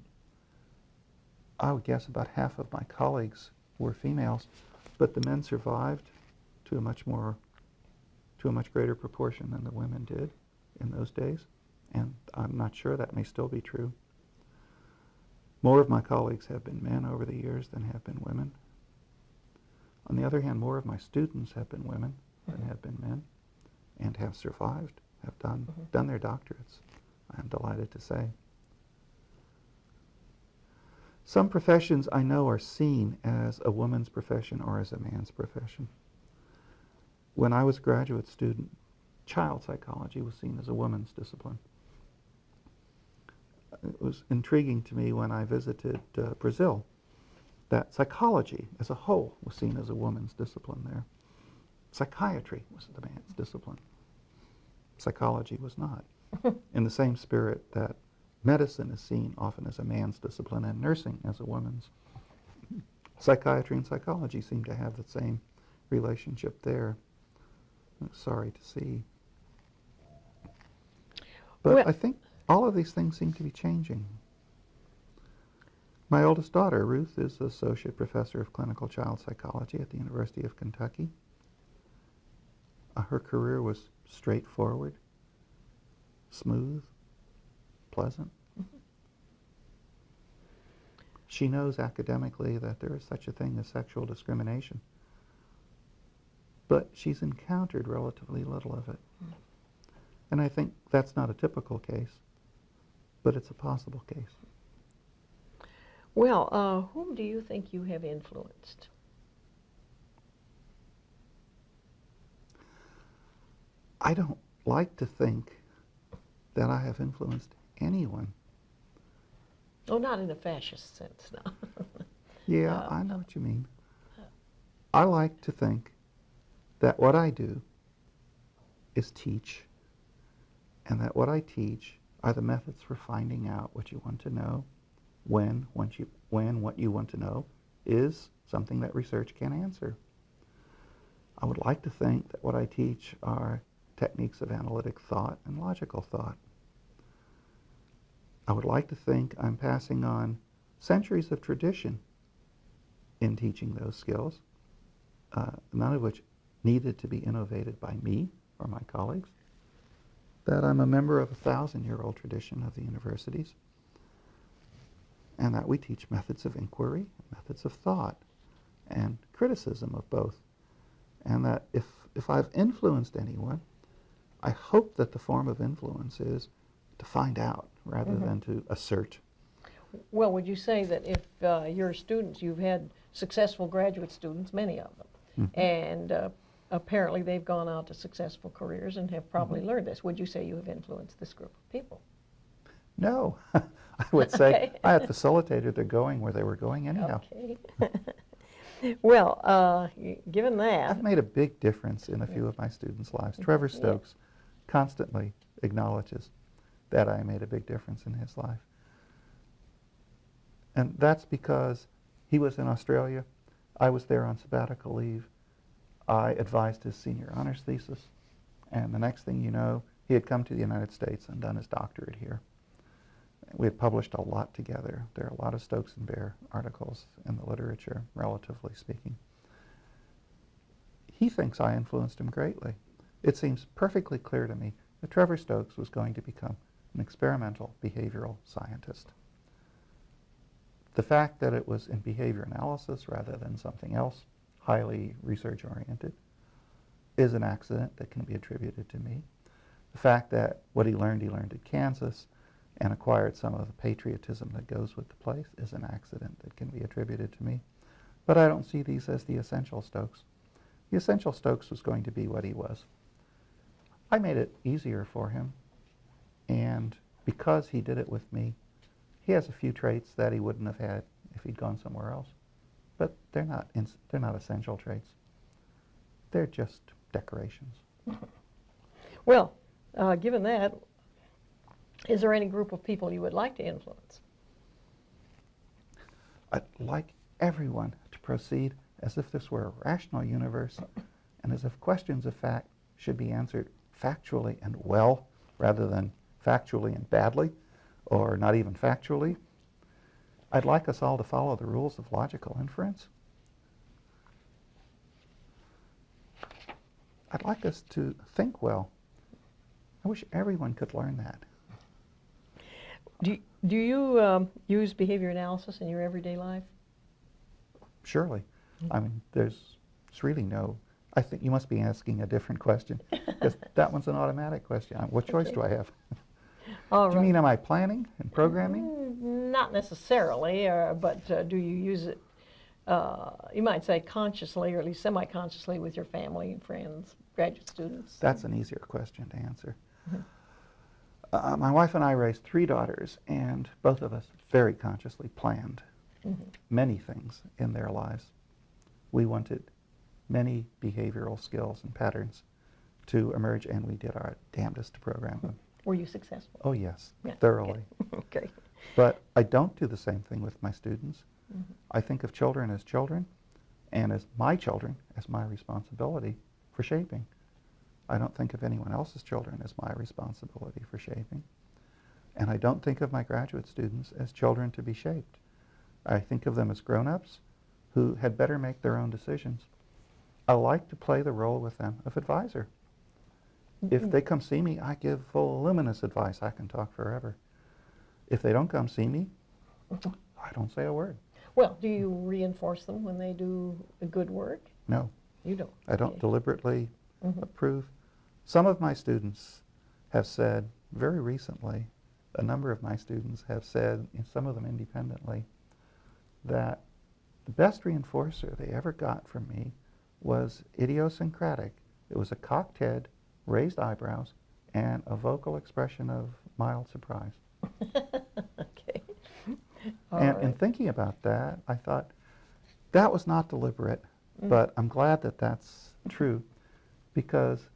I would guess about half of my colleagues were females, but the men survived to a much greater proportion than the women did in those days, and I'm not sure that may still be true. More of my colleagues have been men over the years than have been women. On the other hand, more of my students have been women than have been men, and have survived, have done their doctorates, I'm delighted to say. Some professions I know are seen as a woman's profession or as a man's profession. When I was a graduate student, child psychology was seen as a woman's discipline. It was intriguing to me when I visited Brazil that psychology as a whole was seen as a woman's discipline there. Psychiatry was the man's discipline. Psychology was not. In the same spirit that medicine is seen often as a man's discipline and nursing as a woman's. Psychiatry and psychology seem to have the same relationship there. I'm sorry to see. But Well, I think all of these things seem to be changing. My oldest daughter, Ruth, is Associate Professor of Clinical Child Psychology at the University of Kentucky. Her career was straightforward, smooth, pleasant. She knows academically that there is such a thing as sexual discrimination, but she's encountered relatively little of it. And I think that's not a typical case, but it's a possible case. Well, whom do you think you have influenced? I don't like to think that I have influenced anyone. Oh, not in a fascist sense, no. Yeah, I know what you mean. I like to think that what I do is teach, and that what I teach are the methods for finding out what you want to know, when what you want to know is something that research can answer. I would like to think that what I teach are techniques of analytic thought and logical thought. I would like to think I'm passing on centuries of tradition in teaching those skills, none of which needed to be innovated by me or my colleagues, that I'm a member of a 1,000-year-old tradition of the universities, and that we teach methods of inquiry, methods of thought, and criticism of both. And that if I've influenced anyone, I hope that the form of influence is to find out rather than to assert. Well, would you say that if your students, you've had successful graduate students, many of them, and apparently they've gone out to successful careers and have probably learned this, would you say you have influenced this group of people? No. I would say Okay. I had facilitated their going where they were going anyhow. Okay. Well, given that, I've made a big difference in a few of my students' lives. Trevor Stokes constantly acknowledges that I made a big difference in his life. And that's because he was in Australia. I was there on sabbatical leave. I advised his senior honors thesis. And the next thing you know, He had come to the United States and done his doctorate here. We had published a lot together. There are a lot of Stokes and Baer articles in the literature, relatively speaking. He thinks I influenced him greatly. It seems perfectly clear to me that Trevor Stokes was going to become an experimental behavioral scientist. The fact that it was in behavior analysis rather than something else, highly research-oriented, is an accident that can be attributed to me. The fact that what he learned at Kansas and acquired some of the patriotism that goes with the place is an accident that can be attributed to me. But I don't see these as the essential Stokes. The essential Stokes was going to be what he was. I made it easier for him, and because he did it with me, he has a few traits that he wouldn't have had if he'd gone somewhere else. But they're not essential traits. They're just decorations. Well, given that, is there any group of people you would like to influence? I'd like everyone to proceed as if this were a rational universe and as if questions of fact should be answered factually and well rather than factually and badly, or not even factually. I'd like us all to follow the rules of logical inference. I'd like us to think well. I wish everyone could learn that. Do you use behavior analysis in your everyday life? Surely. I mean, there's really no, I think you must be asking a different question, because that one's an automatic question. What choice do I have? All Do you mean am I planning and programming? Not necessarily, but do you use it, you might say consciously, or at least semi-consciously, with your family, friends, graduate students? That's an easier question to answer. My wife and I raised 3 daughters, and both of us very consciously planned many things in their lives. We wanted many behavioral skills and patterns to emerge, and we did our damnedest to program them. Were you successful? Oh, yes, Yeah, thoroughly. Okay. But I don't do the same thing with my students. I think of children, and as my children as my responsibility for shaping. I don't think of anyone else's children as my responsibility for shaping. And I don't think of my graduate students as children to be shaped. I think of them as grown-ups who had better make their own decisions. I like to play the role with them of advisor. If they come see me, I give voluminous advice. I can talk forever. If they don't come see me, I don't say a word. Well, do you reinforce them when they do good work? No. You don't? I don't Okay. deliberately approve. Some of my students have said, very recently, a number of my students have said, and some of them independently, that the best reinforcer they ever got from me was idiosyncratic. It was a cocked head, raised eyebrows, and a vocal expression of mild surprise. Okay. All And right. in thinking about that, I thought, that was not deliberate, but I'm glad that that's true, because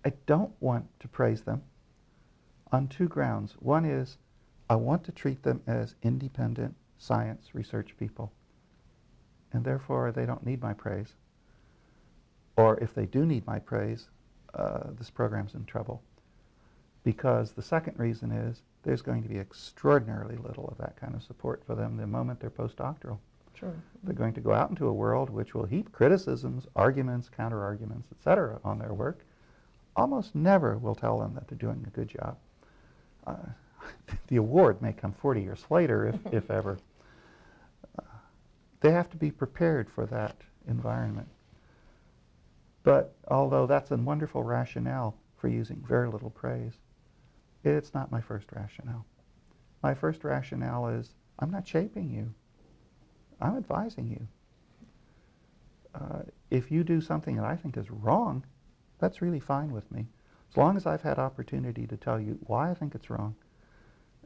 I don't want to praise them on 2 grounds. One is, I want to treat them as independent science research people, and therefore they don't need my praise. Or if they do need my praise, this program's in trouble. Because the second reason is, there's going to be extraordinarily little of that kind of support for them the moment they're postdoctoral. Sure. They're going to go out into a world which will heap criticisms, arguments, counter-arguments, etc. on their work. Almost never will tell them that they're doing a good job. The award may come 40 years later, if ever. They have to be prepared for that environment. But although that's a wonderful rationale for using very little praise, it's not my first rationale. My first rationale is, I'm not shaping you. I'm advising you. If you do something that I think is wrong, that's really fine with me. As long as I've had opportunity to tell you why I think it's wrong,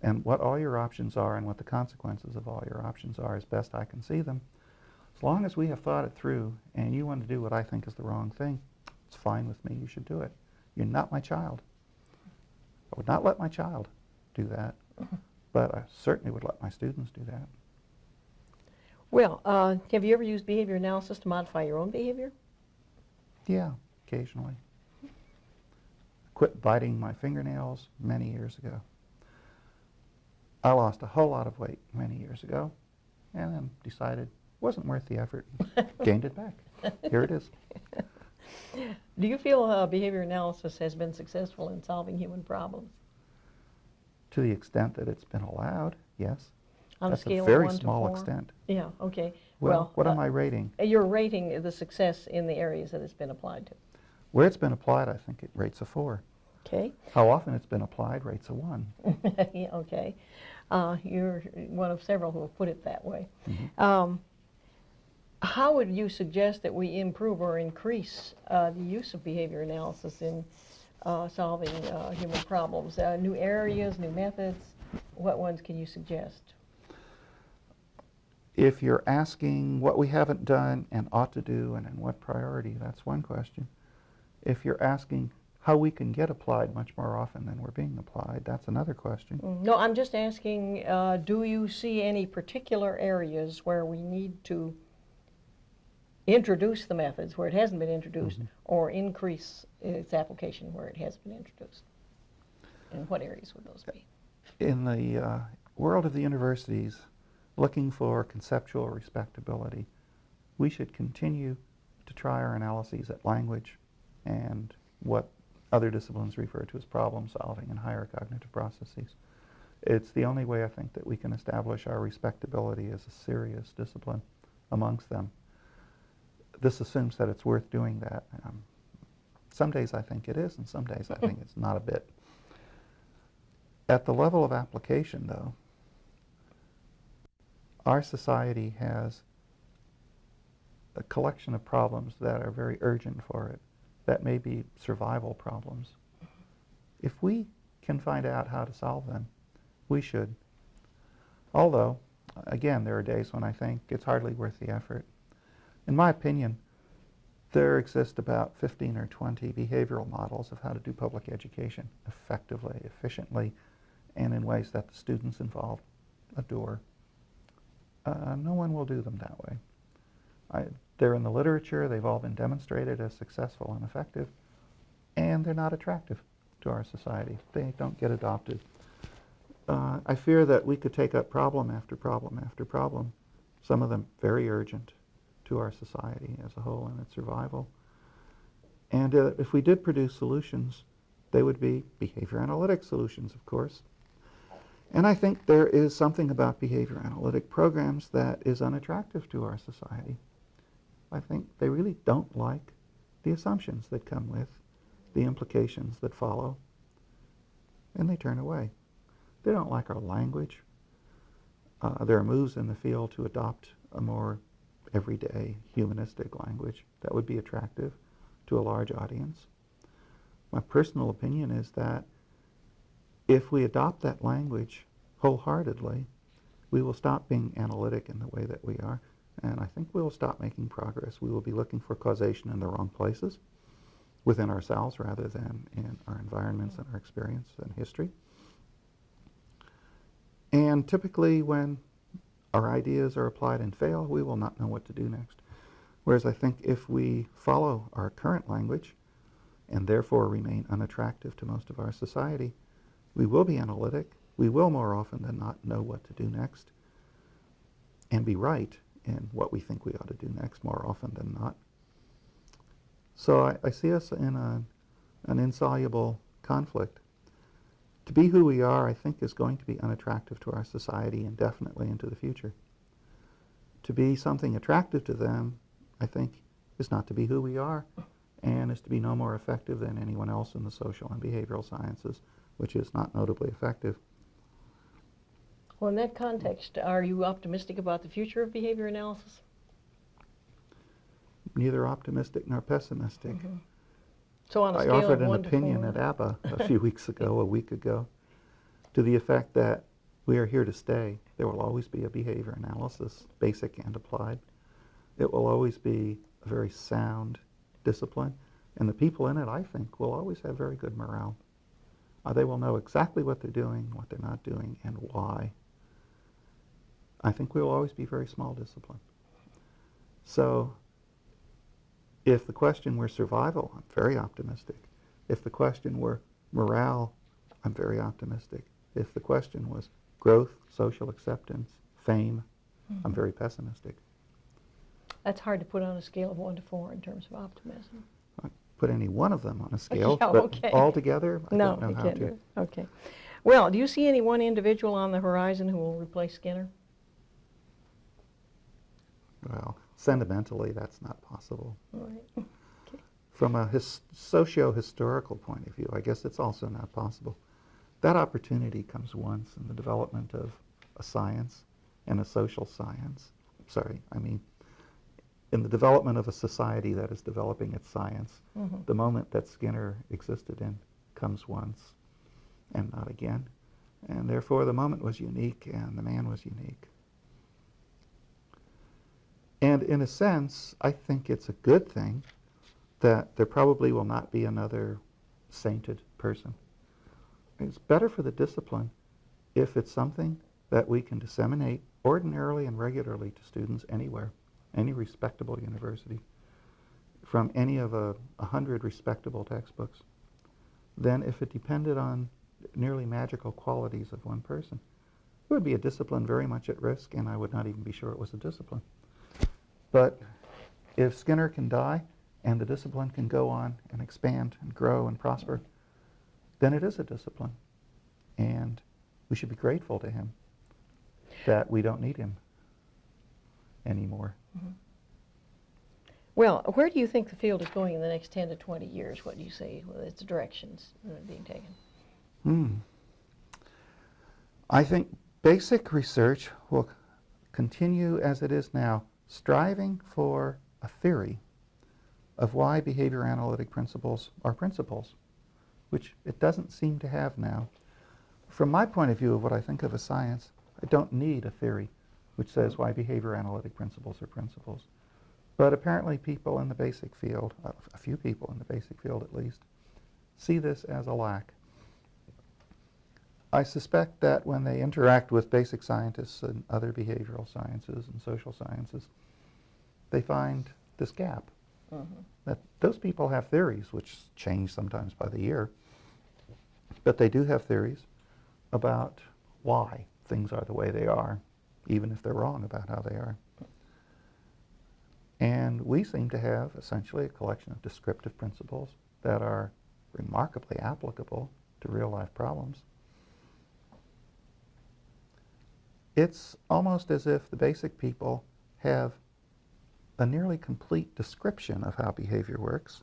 and what all your options are, and what the consequences of all your options are as best I can see them, as long as we have thought it through, and you want to do what I think is the wrong thing, it's fine with me. You should do it. You're not my child. I would not let my child do that, but I certainly would let my students do that. Well, have you ever used behavior analysis to modify your own behavior? Yeah, occasionally. quit biting my fingernails many years ago. I lost a whole lot of weight many years ago, and then decided it wasn't worth the effort. Gained it back. Here it is. Do you feel behavior analysis has been successful in solving human problems? To the extent that it's been allowed, yes. On a That's scale a very of 1 to small 4? extent. Yeah, okay. Well, what am I rating? You're rating the success in the areas that it's been applied to. Where it's been applied, I think it rates a 4. Okay. How often it's been applied rates a 1. Yeah, okay. You're one of several who have put it that way. Mm-hmm. How would you suggest that we improve or increase the use of behavior analysis in solving human problems? New areas, new methods, what ones can you suggest? If you're asking what we haven't done and ought to do and in what priority, that's one question. If you're asking how we can get applied much more often than we're being applied, that's another question. No, I'm just asking, do you see any particular areas where we need to introduce the methods where it hasn't been introduced, or increase its application where it has been introduced? And what areas would those be? In the world of the universities, looking for conceptual respectability, we should continue to try our analyses at language and what other disciplines refer to as problem solving and higher cognitive processes. It's the only way I think that we can establish our respectability as a serious discipline amongst them. This assumes that it's worth doing that. Some days I think it is, and some days I think it's not a bit. At the level of application, though, our society has a collection of problems that are very urgent for it, that may be survival problems. If we can find out how to solve them, we should. Although, again, there are days when I think it's hardly worth the effort. In my opinion, there exist about 15 or 20 behavioral models of how to do public education effectively, efficiently, and in ways that the students involved adore. No one will do them that way. They're in the literature, they've all been demonstrated as successful and effective, and they're not attractive to our society. They don't get adopted. I fear that we could take up problem after problem after problem, some of them very urgent to our society as a whole and its survival. And if we did produce solutions, they would be behavior analytic solutions, of course. And I think there is something about behavior analytic programs that is unattractive to our society. I think they really don't like the assumptions that come with, the implications that follow, and they turn away. They don't like our language. There are moves in the field to adopt a more everyday humanistic language that would be attractive to a large audience. My personal opinion is that if we adopt that language wholeheartedly, we will stop being analytic in the way that we are, and I think we will stop making progress. We will be looking for causation in the wrong places, within ourselves rather than in our environments and our experience and history. And typically when our ideas are applied and fail, we will not know what to do next. Whereas I think if we follow our current language and therefore remain unattractive to most of our society, we will be analytic. We will more often than not know what to do next and be right in what we think we ought to do next more often than not. So I see us in an insoluble conflict. To be who we are, I think, is going to be unattractive to our society indefinitely into the future. To be something attractive to them, I think, is not to be who we are, and is to be no more effective than anyone else in the social and behavioral sciences, which is not notably effective. Well, in that context, are you optimistic about the future of behavior analysis? Neither optimistic nor pessimistic. So on a I scale offered of an 1 to opinion 4? at ABBA a few weeks ago, a week ago, to the effect that we are here to stay. There will always be a behavior analysis, basic and applied. It will always be a very sound discipline, and the people in it, I think, will always have very good morale. They will know exactly what they're doing, what they're not doing, and why. I think we will always be very small discipline. So if the question were survival, I'm very optimistic. If the question were morale, I'm very optimistic. If the question was growth, social acceptance, fame, I'm very pessimistic. That's hard to put on a scale of 1 to 4 in terms of optimism. I put any one of them on a scale, Yeah, but okay. all together, I No, don't know you how can't to. do it. Okay. Well, do you see any one individual on the horizon who will replace Skinner? Well, sentimentally, that's not possible. All right. Okay. From a socio-historical point of view, I guess it's also not possible. That opportunity comes once in the development of a science and a social science. Sorry, I mean, in the development of a society that is developing its science. The moment that Skinner existed in comes once and not again. And therefore, the moment was unique and the man was unique. And in a sense, I think it's a good thing that there probably will not be another sainted person. It's better for the discipline if it's something that we can disseminate ordinarily and regularly to students anywhere, any respectable university, from any of 100 respectable textbooks, than if it depended on nearly magical qualities of one person. It would be a discipline very much at risk, and I would not even be sure it was a discipline. But if Skinner can die and the discipline can go on and expand and grow and prosper, then it is a discipline. And we should be grateful to him that we don't need him anymore. Well, where do you think the field is going in the next 10 to 20 years? What do you say with its directions that are being taken? I think basic research will continue as it is now, striving for a theory of why behavior analytic principles are principles, which it doesn't seem to have now. From my point of view of what I think of as science, I don't need a theory which says why behavior analytic principles are principles. But apparently people in the basic field, a few people in the basic field at least, see this as a lack. I suspect that when they interact with basic scientists and other behavioral sciences and social sciences, they find this gap. That those people have theories, which change sometimes by the year, but they do have theories about why things are the way they are, even if they're wrong about how they are. And we seem to have essentially a collection of descriptive principles that are remarkably applicable to real-life problems. It's almost as if the basic people have a nearly complete description of how behavior works.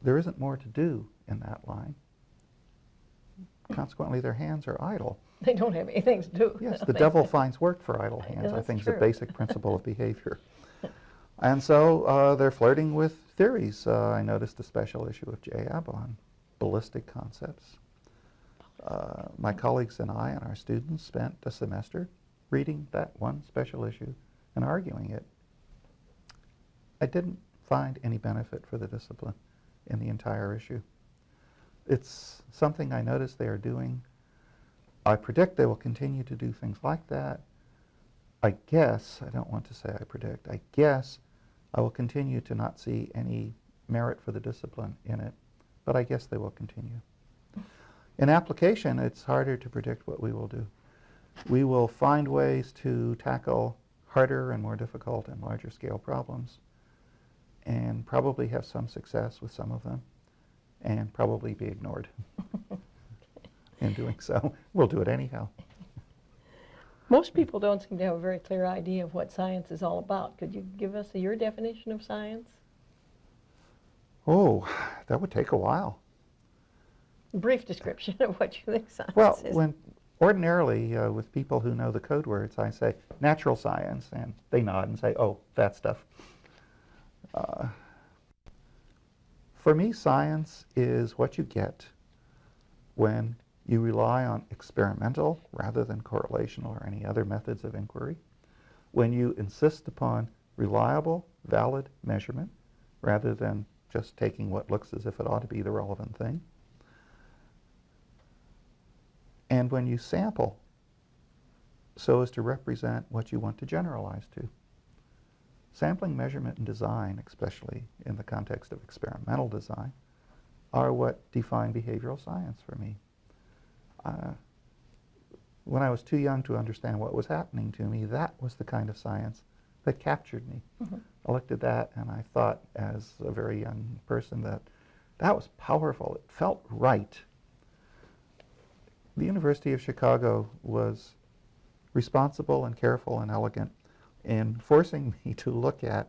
There isn't more to do in that line. Consequently, their hands are idle. They don't have anything to do. Yes, the devil finds work for idle hands, I think, is a true. basic principle of behavior. And so they're flirting with theories. I noticed a special issue of JAB on ballistic concepts. My colleagues and I and our students spent a semester reading that one special issue and arguing it. I didn't find any benefit for the discipline in the entire issue. It's something I noticed they are doing. I predict they will continue to do things like that. I guess, I don't want to say I predict, I guess I will continue to not see any merit for the discipline in it, but I guess they will continue. In application, it's harder to predict what we will do. We will find ways to tackle harder and more difficult and larger scale problems, and probably have some success with some of them, and probably be ignored in doing so. We'll do it anyhow. Most people don't seem to have a very clear idea of what science is all about. Could you give us your definition of science? Oh, that would take a while. Brief description of what you think science Well, is. when ordinarily with people who know the code words, I say natural science, and they nod and say, oh, that stuff. For me, science is what you get when you rely on experimental rather than correlational or any other methods of inquiry, when you insist upon reliable, valid measurement rather than just taking what looks as if it ought to be the relevant thing, and when you sample so as to represent what you want to generalize to. Sampling, measurement, and design, especially in the context of experimental design, are what define behavioral science for me. When I was too young to understand what was happening to me, that was the kind of science that captured me. Mm-hmm. I looked at that and I thought, as a very young person, that that was powerful. It felt right. The University of Chicago was responsible and careful and elegant in forcing me to look at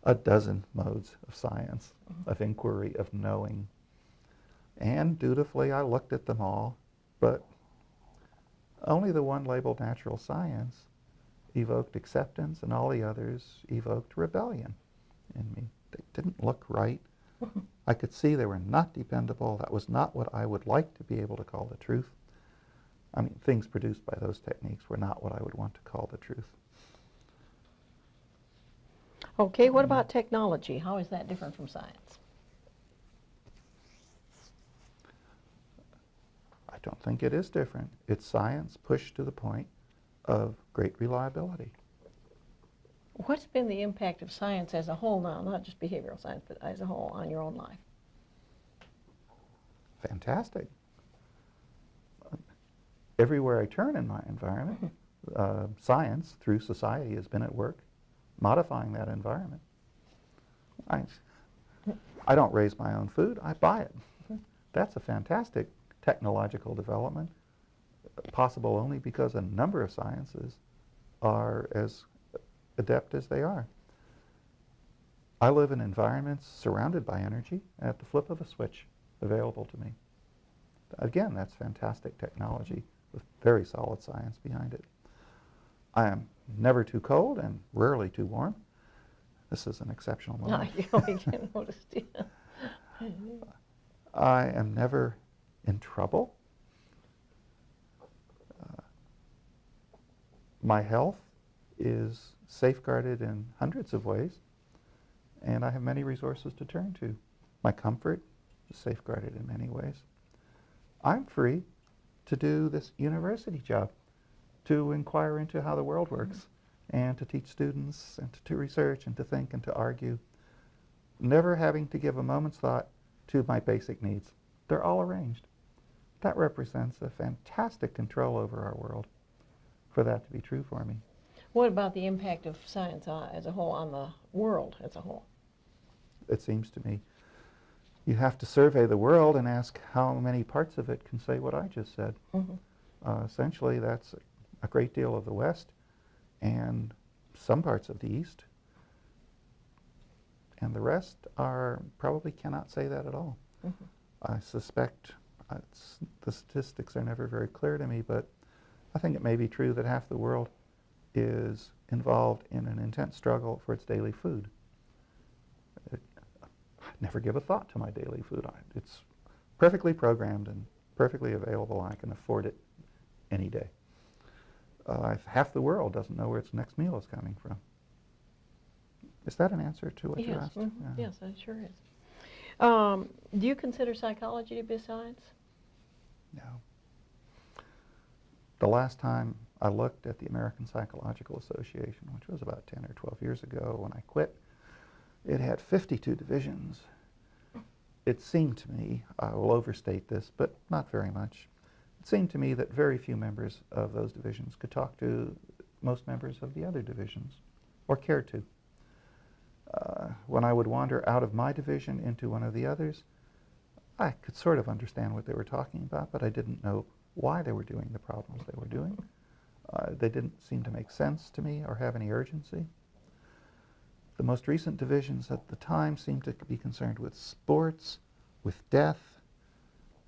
a dozen modes of science, of inquiry, of knowing. And dutifully, I looked at them all, but only the one labeled natural science evoked acceptance, and all the others evoked rebellion in me. They didn't look right. I could see they were not dependable. That was not what I would like to be able to call the truth. I mean, things produced by those techniques were not what I would want to call the truth. Okay, what about technology? How is that different from science? I don't think it is different. It's science pushed to the point of great reliability. What's been the impact of science as a whole now, not just behavioral science, but as a whole on your own life? Fantastic. Everywhere I turn in my environment, science, through society, has been at work modifying that environment. I don't raise my own food, I buy it. That's a fantastic technological development, possible only because a number of sciences are as adept as they are. I live in environments surrounded by energy at the flip of a switch available to me. Again, that's fantastic technology with very solid science behind it. I am never too cold and rarely too warm. This is an exceptional moment. I noticed. Yeah. I am never in trouble. My health is safeguarded in hundreds of ways, and I have many resources to turn to. My comfort is safeguarded in many ways. I'm free to do this university job, to inquire into how the world works, and to teach students, and to research, and to think, and to argue, never having to give a moment's thought to my basic needs. They're all arranged. That represents a fantastic control over our world, for that to be true for me. What about the impact of science as a whole on the world as a whole? It seems to me you have to survey the world and ask how many parts of it can say what I just said. Essentially, that's a great deal of the West and some parts of the East, and the rest probably cannot say that at all. I suspect, the statistics are never very clear to me, but I think it may be true that half the world is involved in an intense struggle for its daily food. I never give a thought to my daily food. It's perfectly programmed and perfectly available, and I can afford it any day. Half the world doesn't know where its next meal is coming from. Is that an answer to what you asked? Yeah. Yes, it sure is. Do you consider psychology to be science? No. The last time I looked at the American Psychological Association, which was about 10 or 12 years ago when I quit, it had 52 divisions. It seemed to me, I will overstate this, but not very much, it seemed to me that very few members of those divisions could talk to most members of the other divisions, or cared to. When I would wander out of my division into one of the others, I could sort of understand what they were talking about, but I didn't know why they were doing the problems they were doing. They didn't seem to make sense to me or have any urgency. The most recent divisions at the time seemed to be concerned with sports, with death,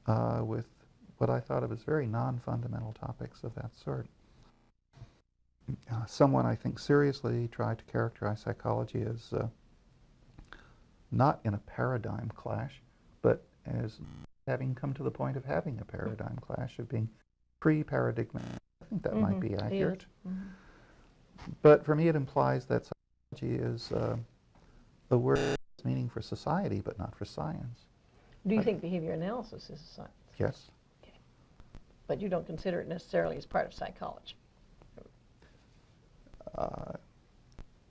with what I thought of as very non-fundamental topics of that sort. Someone, I think, seriously tried to characterize psychology as not in a paradigm clash, but as having come to the point of having a paradigm clash, of being pre-paradigmatic. I think that might be accurate. But for me, it implies that psychology is a word with meaning for society, but not for science. Do you think behavior analysis is a science? Yes. Okay. But you don't consider it necessarily as part of psychology?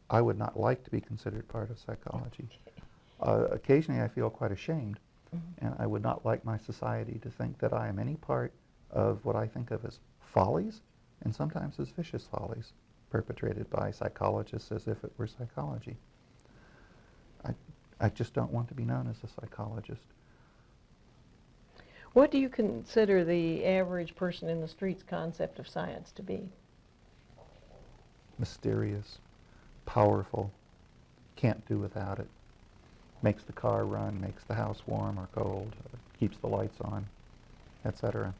I would not like to be considered part of psychology. Occasionally I feel quite ashamed And I would not like my society to think that I am any part of what I think of as follies, and sometimes as vicious follies, perpetrated by psychologists as if it were psychology. I just don't want to be known as a psychologist. What do you consider the average person in the street's concept of science to be? Mysterious, powerful, can't do without it, makes the car run, makes the house warm or cold, keeps the lights on, etc.